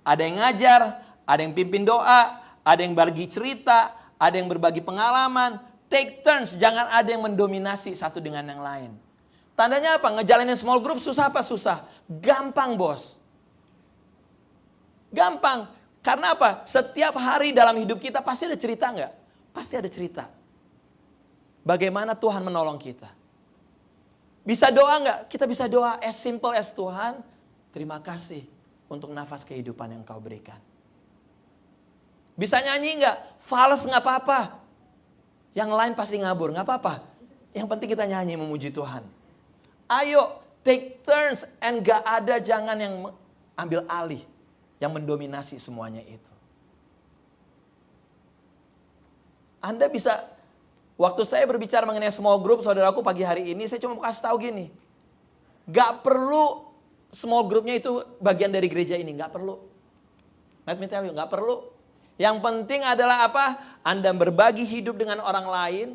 ada yang ngajar, ada yang pimpin doa, ada yang berbagi cerita, ada yang berbagi pengalaman. Take turns, jangan ada yang mendominasi satu dengan yang lain. Tandanya apa? Ngejalanin small group susah apa? Susah. Gampang, bos. Gampang. Karena apa? Setiap hari dalam hidup kita pasti ada cerita nggak? Pasti ada cerita. Bagaimana Tuhan menolong kita. Bisa doa nggak? Kita bisa doa as simple as Tuhan, terima kasih untuk nafas kehidupan yang Kau berikan. Bisa nyanyi nggak? Fales nggak apa-apa. Yang lain pasti ngabur, nggak apa-apa. Yang penting kita nyanyi memuji Tuhan. Ayo, take turns and gak ada jangan yang ambil alih, yang mendominasi semuanya itu. Anda bisa, waktu saya berbicara mengenai small group, saudaraku pagi hari ini, saya cuma mau kasih tahu gini. Gak perlu small groupnya itu bagian dari gereja ini, gak perlu. Let me tell you, gak perlu. Yang penting adalah apa? Anda berbagi hidup dengan orang lain.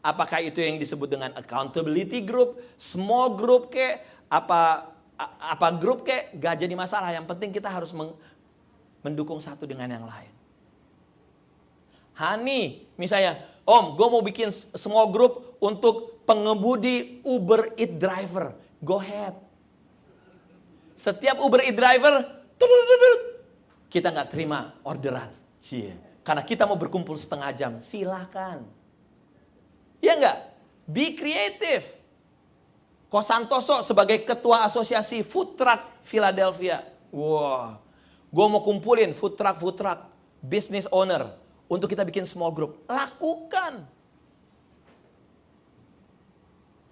Apakah itu yang disebut dengan accountability group, small group kek, apa grup kek, gak jadi masalah. Yang penting kita harus mendukung satu dengan yang lain. Hani, misalnya, Om, gue mau bikin small group untuk pengemudi Uber Eats driver. Go ahead. Setiap Uber Eats driver, kita gak terima orderan. Yeah. Karena kita mau berkumpul setengah jam, silakan. Ya enggak? Be creative. Ko Santoso sebagai ketua asosiasi food truck Philadelphia. Wah, gue mau kumpulin food truck, business owner untuk kita bikin small group. Lakukan.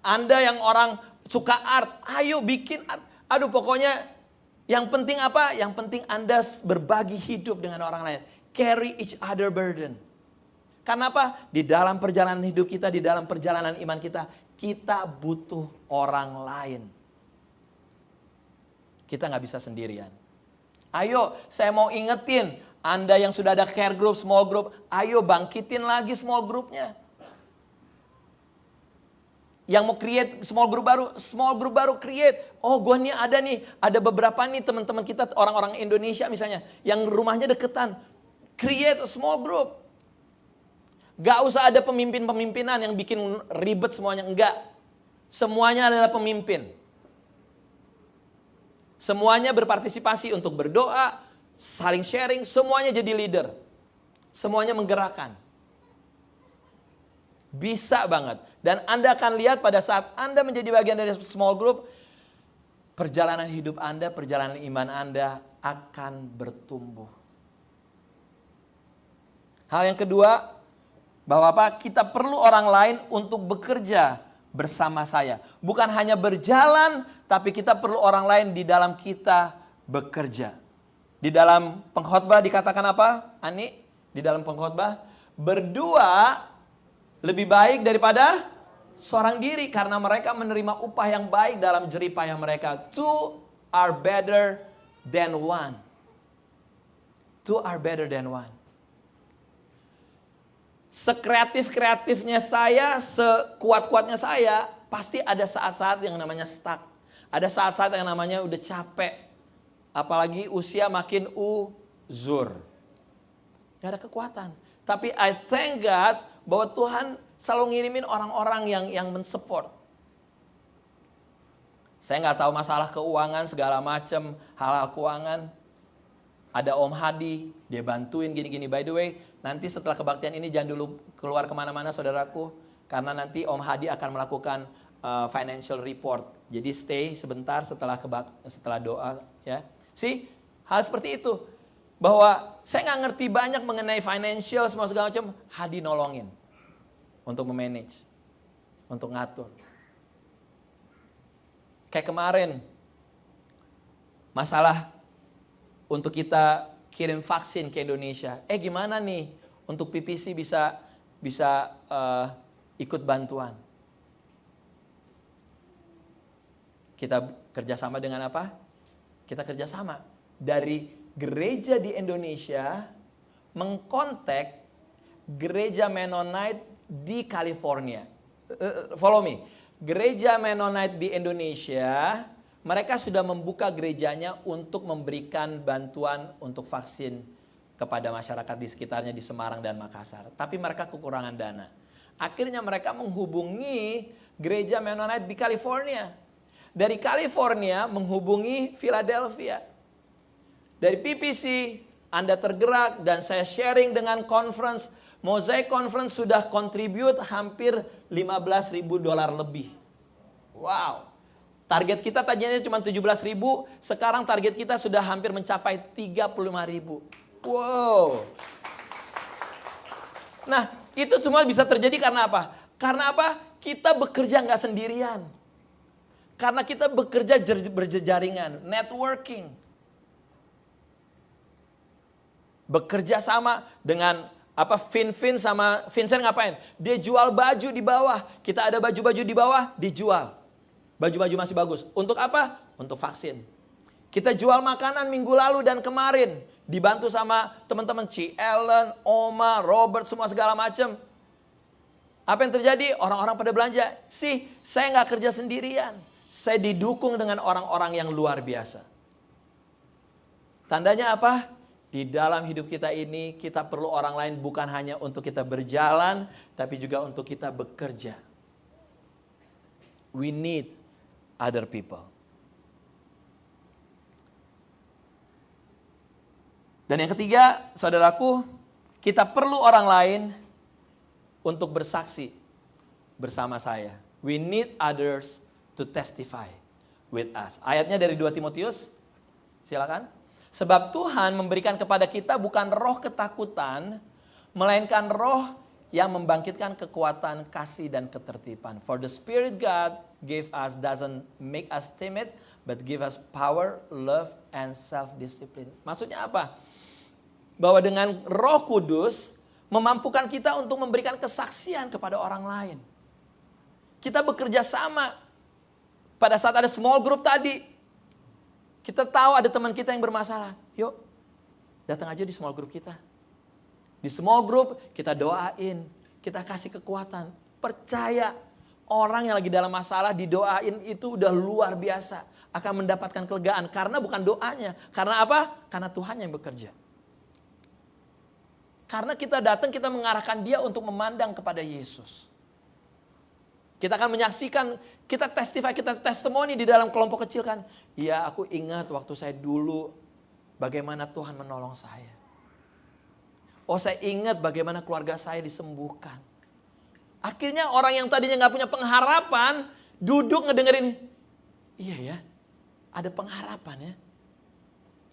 Anda yang orang suka art, ayo bikin art. Aduh, pokoknya yang penting apa? Yang penting Anda berbagi hidup dengan orang lain. Carry each other burden. Karena apa? Di dalam perjalanan hidup kita, di dalam perjalanan iman kita, kita butuh orang lain. Kita gak bisa sendirian. Ayo, saya mau ingetin, Anda yang sudah ada care group, small group, ayo bangkitin lagi small groupnya. Yang mau create small group baru create. Oh, gua nih ada beberapa nih teman-teman kita orang-orang Indonesia misalnya yang rumahnya deketan. Create a small group. Gak usah ada pemimpin-pemimpinan yang bikin ribet semuanya, enggak. Semuanya adalah pemimpin. Semuanya berpartisipasi untuk berdoa, saling sharing, semuanya jadi leader. Semuanya menggerakkan. Bisa banget. Dan Anda akan lihat pada saat Anda menjadi bagian dari small group, perjalanan hidup Anda, perjalanan iman Anda akan bertumbuh. Hal yang kedua, bahwa apa? Kita perlu orang lain untuk bekerja bersama saya. Bukan hanya berjalan, tapi kita perlu orang lain di dalam kita bekerja. Di dalam pengkhotbah dikatakan apa, Ani? Di dalam pengkhotbah, berdua lebih baik daripada seorang diri karena mereka menerima upah yang baik dalam jerih payah mereka. Two are better than one. Two are better than one. Sekreatif-kreatifnya saya, sekuat-kuatnya saya, pasti ada saat-saat yang namanya stuck. Ada saat-saat yang namanya udah capek. Apalagi usia makin uzur. Gak ada kekuatan. Tapi I thank God bahwa Tuhan selalu ngirimin orang-orang yang mensupport. Saya nggak tahu masalah keuangan, segala macam hal-hal keuangan. Ada Om Hadi, dia bantuin gini-gini. By the way, nanti setelah kebaktian ini jangan dulu keluar kemana-mana saudaraku. Karena nanti Om Hadi akan melakukan financial report. Jadi stay sebentar setelah doa. Ya. Hal seperti itu. Bahwa saya nggak ngerti banyak mengenai financial, semua segala macam. Hadi nolongin. Untuk memanage. Untuk ngatur. Kayak kemarin. Masalah untuk kita kirim vaksin ke Indonesia. Gimana nih untuk PPC bisa ikut bantuan? Kita kerjasama dengan apa? Kita kerjasama dari gereja di Indonesia mengkontak gereja Mennonite di California. Follow me. Gereja Mennonite di Indonesia, mereka sudah membuka gerejanya untuk memberikan bantuan untuk vaksin kepada masyarakat di sekitarnya di Semarang dan Makassar. Tapi mereka kekurangan dana. Akhirnya mereka menghubungi gereja Mennonite di California. Dari California menghubungi Philadelphia. Dari PPC, Anda tergerak dan saya sharing dengan conference. Mosaic Conference sudah contribute hampir $15,000 lebih. Wow. Target kita tadinya cuma 17.000, sekarang target kita sudah hampir mencapai 35.000. Wow. Nah, itu semua bisa terjadi karena apa? Karena apa? Kita bekerja nggak sendirian. Karena kita bekerja berjejaringan, networking. Bekerja sama dengan Vincent sama Vincent ngapain? Dia jual baju di bawah. Kita ada baju-baju di bawah, dijual. Baju-baju masih bagus. Untuk apa? Untuk vaksin. Kita jual makanan minggu lalu dan kemarin. Dibantu sama teman-teman Ci Ellen, Oma, Robert, semua segala macam. Apa yang terjadi? Orang-orang pada belanja. Saya nggak kerja sendirian. Saya didukung dengan orang-orang yang luar biasa. Tandanya apa? Di dalam hidup kita ini, kita perlu orang lain bukan hanya untuk kita berjalan, tapi juga untuk kita bekerja. We need other people. Dan yang ketiga, saudaraku, kita perlu orang lain untuk bersaksi bersama saya. We need others to testify with us. Ayatnya dari 2 Timotius, silakan. Sebab Tuhan memberikan kepada kita bukan roh ketakutan, melainkan roh yang membangkitkan kekuatan, kasih, dan ketertiban. For the Spirit God gave us doesn't make us timid, but give us power, love, and self-discipline. Maksudnya apa? Bahwa dengan Roh Kudus memampukan kita untuk memberikan kesaksian kepada orang lain. Kita bekerja sama. Pada saat ada small group tadi, kita tahu ada teman kita yang bermasalah. Yuk, datang aja di small group kita. Di small group kita doain, kita kasih kekuatan. Percaya orang yang lagi dalam masalah didoain itu udah luar biasa. Akan mendapatkan kelegaan. Karena bukan doanya. Karena apa? Karena Tuhan yang bekerja. Karena kita datang, kita mengarahkan dia untuk memandang kepada Yesus. Kita akan menyaksikan, kita testify, kita testimoni di dalam kelompok kecil kan. Iya, aku ingat waktu saya dulu bagaimana Tuhan menolong saya. Oh, saya ingat bagaimana keluarga saya disembuhkan. Akhirnya orang yang tadinya gak punya pengharapan, duduk ngedengerin. Iya ya, ada pengharapan ya.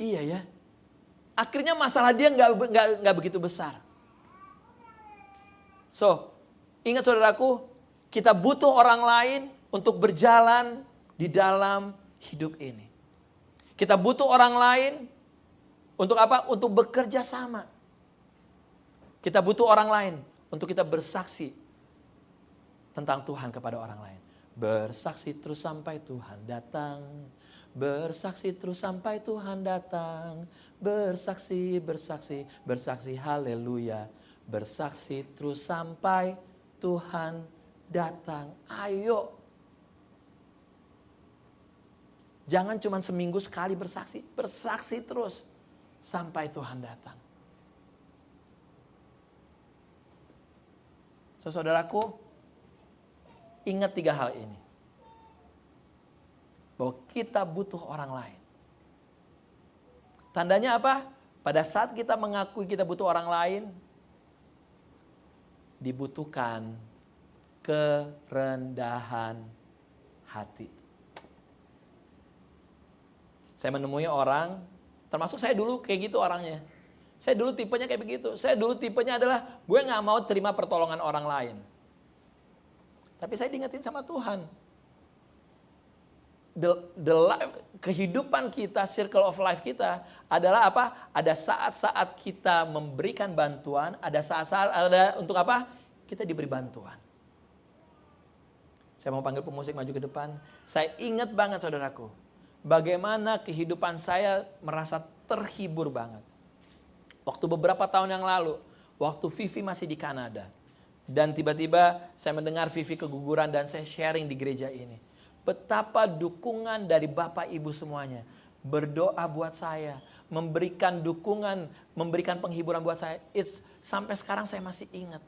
Iya ya. Akhirnya masalah dia gak begitu besar. So, ingat saudaraku, kita butuh orang lain untuk berjalan di dalam hidup ini. Kita butuh orang lain untuk apa? Untuk bekerja sama. Kita butuh orang lain untuk kita bersaksi tentang Tuhan kepada orang lain. Bersaksi terus sampai Tuhan datang. Bersaksi terus sampai Tuhan datang. Bersaksi, bersaksi, bersaksi haleluya. Bersaksi terus sampai Tuhan datang. Ayo. Jangan cuma seminggu sekali bersaksi. Bersaksi terus sampai Tuhan datang. Saudaraku, ingat 3 hal ini. Bahwa kita butuh orang lain. Tandanya apa? Pada saat kita mengakui kita butuh orang lain, dibutuhkan kerendahan hati. Saya menemui orang, termasuk saya dulu kayak gitu orangnya. Saya dulu tipenya kayak begitu. Saya dulu tipenya adalah gue gak mau terima pertolongan orang lain. Tapi saya diingetin sama Tuhan. Kehidupan kita, circle of life kita adalah apa? Ada saat-saat kita memberikan bantuan, ada saat-saat ada untuk apa? Kita diberi bantuan. Saya mau panggil pemusik maju ke depan. Saya ingat banget saudaraku, bagaimana kehidupan saya merasa terhibur banget. Waktu beberapa tahun yang lalu, waktu Vivi masih di Kanada. Dan tiba-tiba saya mendengar Vivi keguguran dan saya sharing di gereja ini. Betapa dukungan dari Bapak Ibu semuanya. Berdoa buat saya. Memberikan dukungan, memberikan penghiburan buat saya. Sampai sekarang saya masih ingat.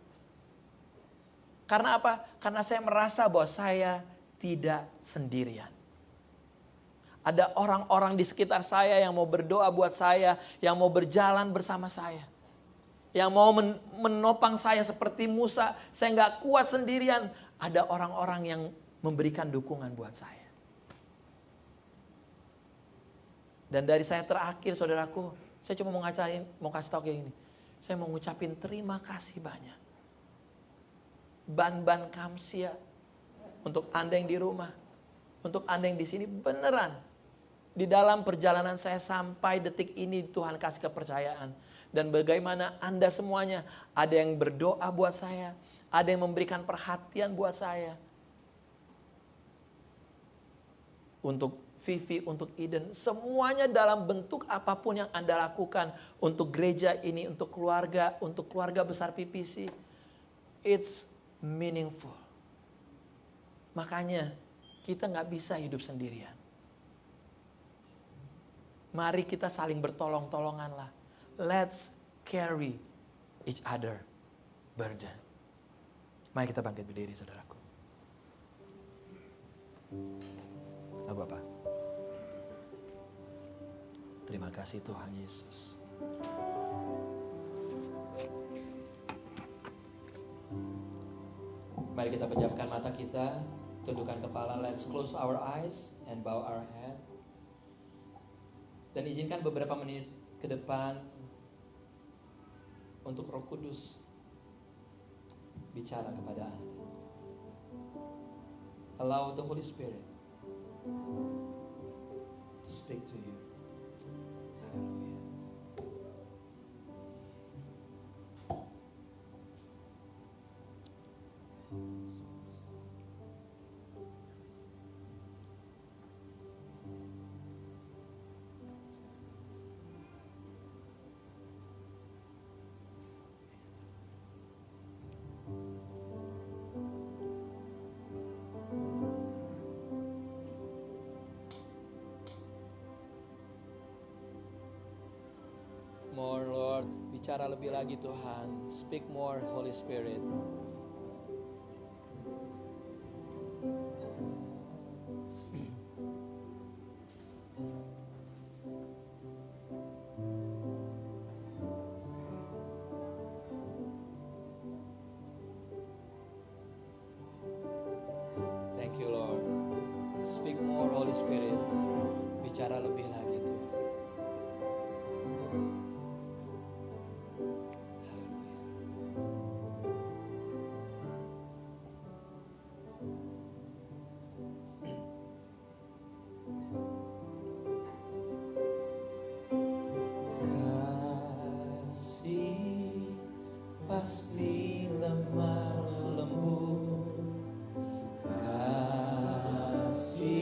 Karena apa? Karena saya merasa bahwa saya tidak sendirian. Ada orang-orang di sekitar saya yang mau berdoa buat saya, yang mau berjalan bersama saya. Yang mau menopang saya seperti Musa, saya gak kuat sendirian. Ada orang-orang yang memberikan dukungan buat saya. Dan dari saya terakhir saudaraku, saya cuma mau kasih tahu kayak gini. Saya mau ngucapin terima kasih banyak. Ban-ban Kamsia, untuk Anda yang di rumah, untuk Anda yang di sini, beneran. Di dalam perjalanan saya sampai detik ini Tuhan kasih kepercayaan. Dan bagaimana Anda semuanya, ada yang berdoa buat saya, ada yang memberikan perhatian buat saya. Untuk Vivi, untuk Eden, semuanya dalam bentuk apapun yang Anda lakukan untuk gereja ini, untuk keluarga besar PPC. It's meaningful. Makanya kita gak bisa hidup sendirian. Mari kita saling bertolong-tolonganlah. Let's carry each other burden. Mari kita bangkit berdiri saudaraku. Lagu apa? Terima kasih Tuhan Yesus. Mari kita pejamkan mata kita, tundukkan kepala, let's close our eyes and bow our head. Dan izinkan beberapa menit ke depan untuk Roh Kudus bicara kepada Anda. Allow the Holy Spirit to speak to you. Hallelujah. bicara lebih lagi Tuhan. Speak more Holy Spirit. Thank you Lord. Speak more Holy Spirit. Bicara lebih lagi Tuhan. Kasih pasti lemah lembut. Kasih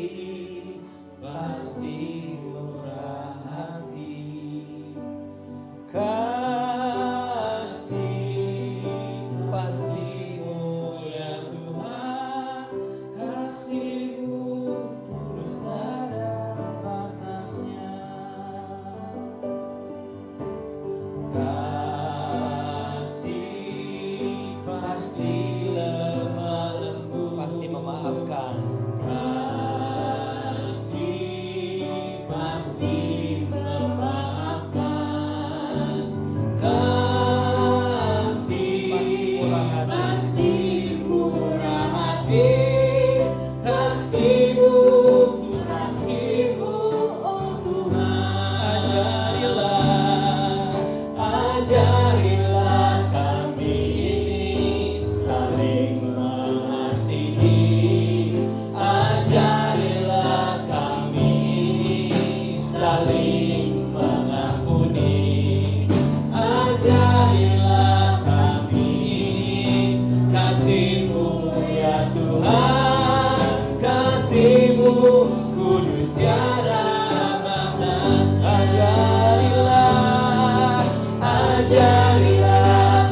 pasti murah hati. Kasih pastimu ya Tuhan. Kasih-Mu tulus tiada batasnya. Kasih pasti lemah lembut. Pasti memaafkan. Kasih pasti memaafkan. Kasih pasti murah hati. Kasih-Mu, Kasih-Mu, oh Tuhan. Ajarilah kami ini saling mengasihi. Ajarilah kami ini saling mengampuni. Ajarilah kami ini kasih-Mu ya Tuhan. Kasih-Mu kudus tiada batas. Ajarilah kami ini ajarilah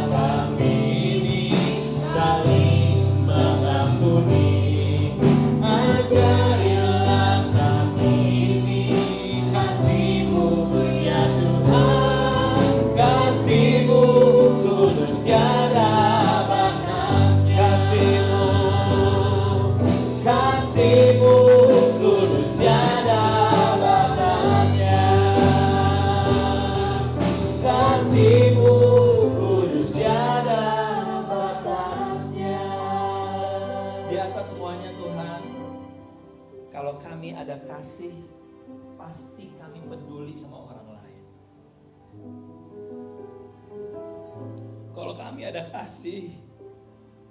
kami ini saling mengampuni. Ajarilah kami ini kasih-Mu ya Tuhan. Kasih-Mu tulus tiada batas. Kasih-Mu, kasih-Mu tulus tiada batasnya. Kasih-Mu kudus tiada batasnya. Di atas semuanya Tuhan, kalau kami ada kasih, pasti kami peduli sama orang lain. Kalau kami ada kasih,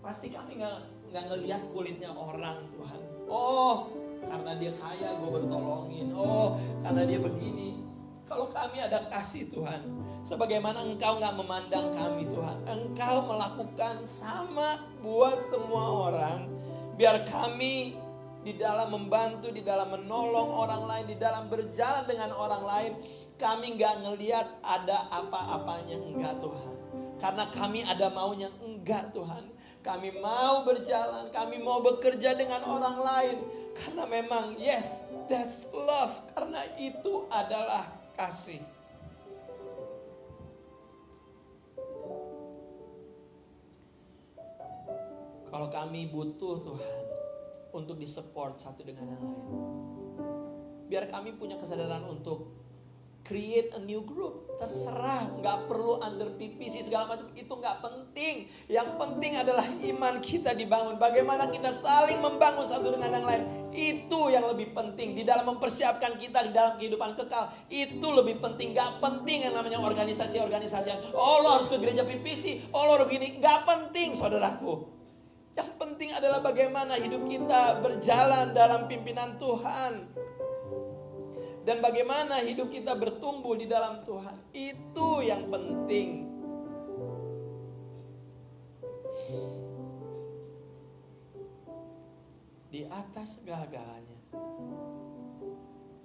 pasti kami nggak ngelihat kulitnya orang Tuhan. Oh, karena dia kaya gue bertolongin. Oh, karena dia begini. Kalau kami ada kasih Tuhan, sebagaimana Engkau nggak memandang kami Tuhan, Engkau melakukan sama buat semua orang. Biar kami di dalam membantu, di dalam menolong orang lain, di dalam berjalan dengan orang lain, kami nggak ngelihat ada apa-apanya enggak Tuhan. Karena kami ada maunya enggak Tuhan. Kami mau berjalan, kami mau bekerja dengan orang lain. Karena memang yes, that's love. Karena itu adalah kasih. Kalau kami butuh Tuhan untuk disupport satu dengan yang lain, biar kami punya kesadaran untuk create a new group. Terserah, gak perlu under PPC segala macam, itu gak penting. Yang penting adalah iman kita dibangun. Bagaimana kita saling membangun satu dengan yang lain, itu yang lebih penting. Di dalam mempersiapkan kita di dalam kehidupan kekal, itu lebih penting. Gak penting yang namanya organisasi-organisasi yang, oh lo harus ke gereja PPC, oh lo harus begini. Gak penting saudaraku. Yang penting adalah bagaimana hidup kita berjalan dalam pimpinan Tuhan. Dan bagaimana hidup kita bertumbuh di dalam Tuhan. Itu yang penting. Di atas segala-galanya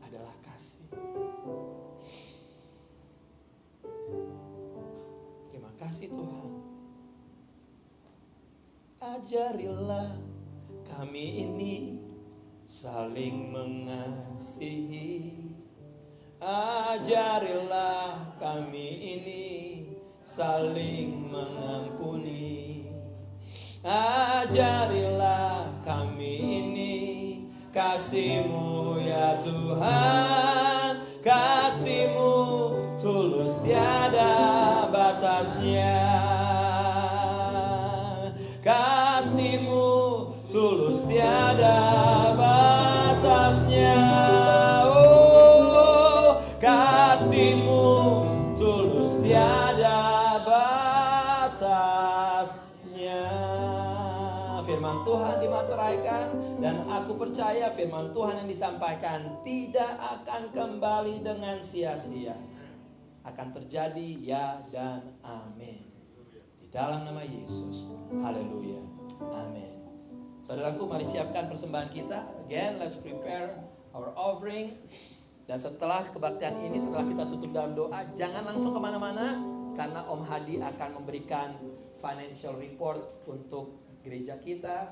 adalah kasih. Terima kasih Tuhan. Ajarilah kami ini saling mengasihi. Ajarilah kami ini saling mengampuni. Ajarilah kami ini kasih-Mu ya Tuhan. Kasih-Mu tulus tiada batasnya. Kasih-Mu tulus tiada batasnya. Oh, kasih-Mu tulus tiada batasnya. Firman Tuhan dimateraikan, dan aku percaya firman Tuhan yang disampaikan tidak akan kembali dengan sia-sia. Akan terjadi ya dan amin. Di dalam nama Yesus. Haleluya. Amin. Saudaraku, mari siapkan persembahan kita. Again, let's prepare our offering. Dan setelah kebaktian ini, setelah kita tutup dalam doa, jangan langsung kemana-mana, karena Om Hadi akan memberikan financial report untuk gereja kita.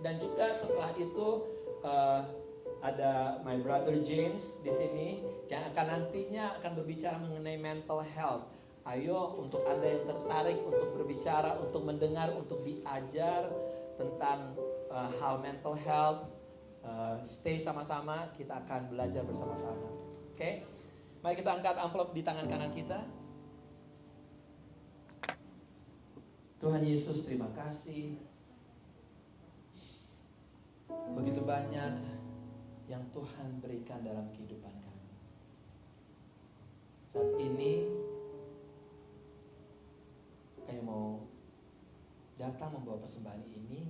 Dan juga setelah itu ada my brother James di sini yang akan nantinya akan berbicara mengenai mental health. Ayo, untuk Anda yang tertarik untuk berbicara, untuk mendengar, untuk diajar tentang hal mental health, stay sama-sama, kita akan belajar bersama-sama. Oke? Mari kita angkat amplop di tangan kanan kita. Tuhan Yesus, terima kasih. Begitu banyak yang Tuhan berikan dalam kehidupan kami. Saat ini kami mau datang membawa persembahan ini,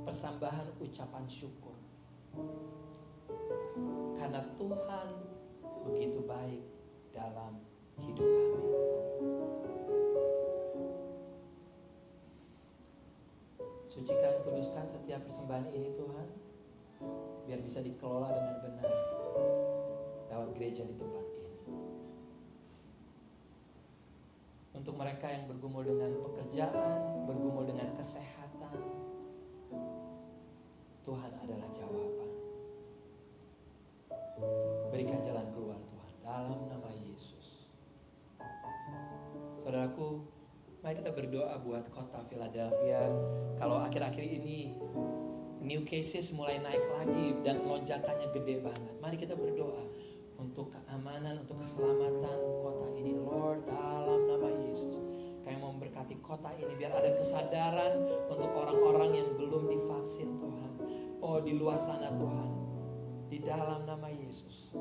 persembahan ucapan syukur. Karena Tuhan begitu baik dalam hidup kami. Sucikan, kuduskan setiap persembahan ini Tuhan, biar bisa dikelola dengan benar lewat gereja di tempat ini. Untuk mereka yang bergumul dengan pekerjaan, bergumul dengan kesehatan, Tuhan adalah jawaban. Berikan jalan keluar Tuhan, dalam nama Yesus. Saudaraku, mari kita berdoa buat kota Philadelphia. Kalau akhir-akhir ini new cases mulai naik lagi dan lonjakannya gede banget, mari kita berdoa untuk keamanan, untuk keselamatan kota ini. Lord, dalam nama Yesus, kami mau memberkati kota ini biar ada kesadaran untuk orang-orang yang belum divaksin Tuhan. Oh, di luar sana Tuhan, di dalam nama Yesus,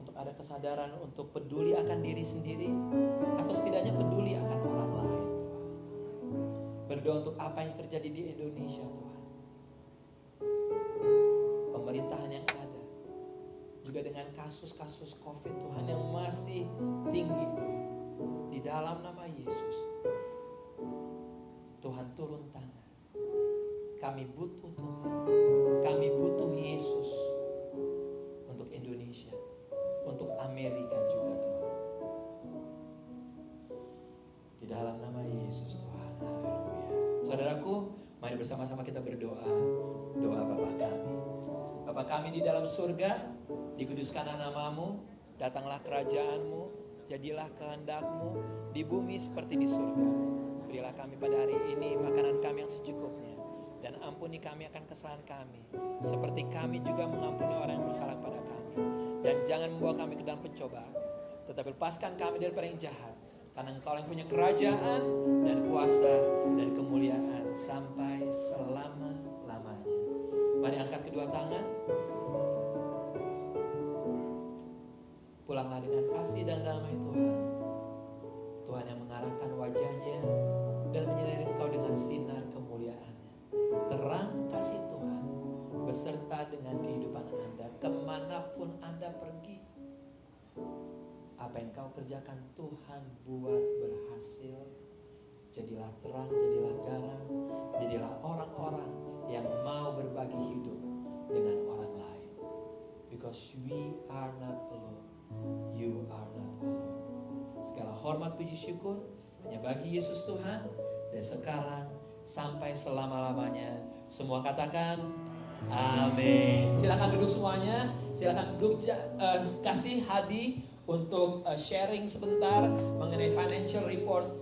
untuk ada kesadaran untuk peduli akan diri sendiri, atau setidaknya peduli akan orang lain Tuhan. Berdoa untuk apa yang terjadi di Indonesia Tuhan, pemerintahan yang ada, juga dengan kasus-kasus COVID Tuhan yang masih tinggi Tuhan. Di dalam nama Yesus, Tuhan turun tangan. Kami butuh Tuhan, kami butuh Yesus untuk Indonesia, untuk Amerika juga Tuhan. Di dalam nama Yesus Tuhan, haleluya. Saudaraku, mari bersama-sama kita berdoa. Doa Bapa kami. Bapa kami di dalam surga, dikuduskanlah nama-Mu, datanglah kerajaan-Mu, jadilah kehendak-Mu di bumi seperti di surga. Berilah kami pada hari ini makanan kami yang secukupnya, dan ampuni kami akan kesalahan kami, seperti kami juga mengampuni orang yang bersalah pada kami. Dan jangan membawa kami ke dalam pencobaan, tetapi lepaskan kami daripada yang jahat. Karena Engkau yang punya kerajaan dan kuasa dan kemuliaan sampai selama-lamanya. Mari angkat kedua tangan. Pulanglah dengan kasih dan damai Tuhan. Tuhan yang mengarahkan wajahnya dan menyinari engkau dengan sinar kemuliaannya. Terang kasih Tuhan beserta dengan kehidupan Anda kemanapun Anda pergi. Apa yang kau kerjakan Tuhan buat berhasil. Jadilah terang, jadilah garam, jadilah orang-orang yang mau berbagi hidup dengan orang lain. Because we are not alone. You are not alone. Segala hormat puji syukur hanya bagi Yesus Tuhan, dari sekarang sampai selama-lamanya. Semua katakan Amin. Silakan duduk semuanya. Silakan duduk. Kasih Hadi untuk sharing sebentar mengenai financial report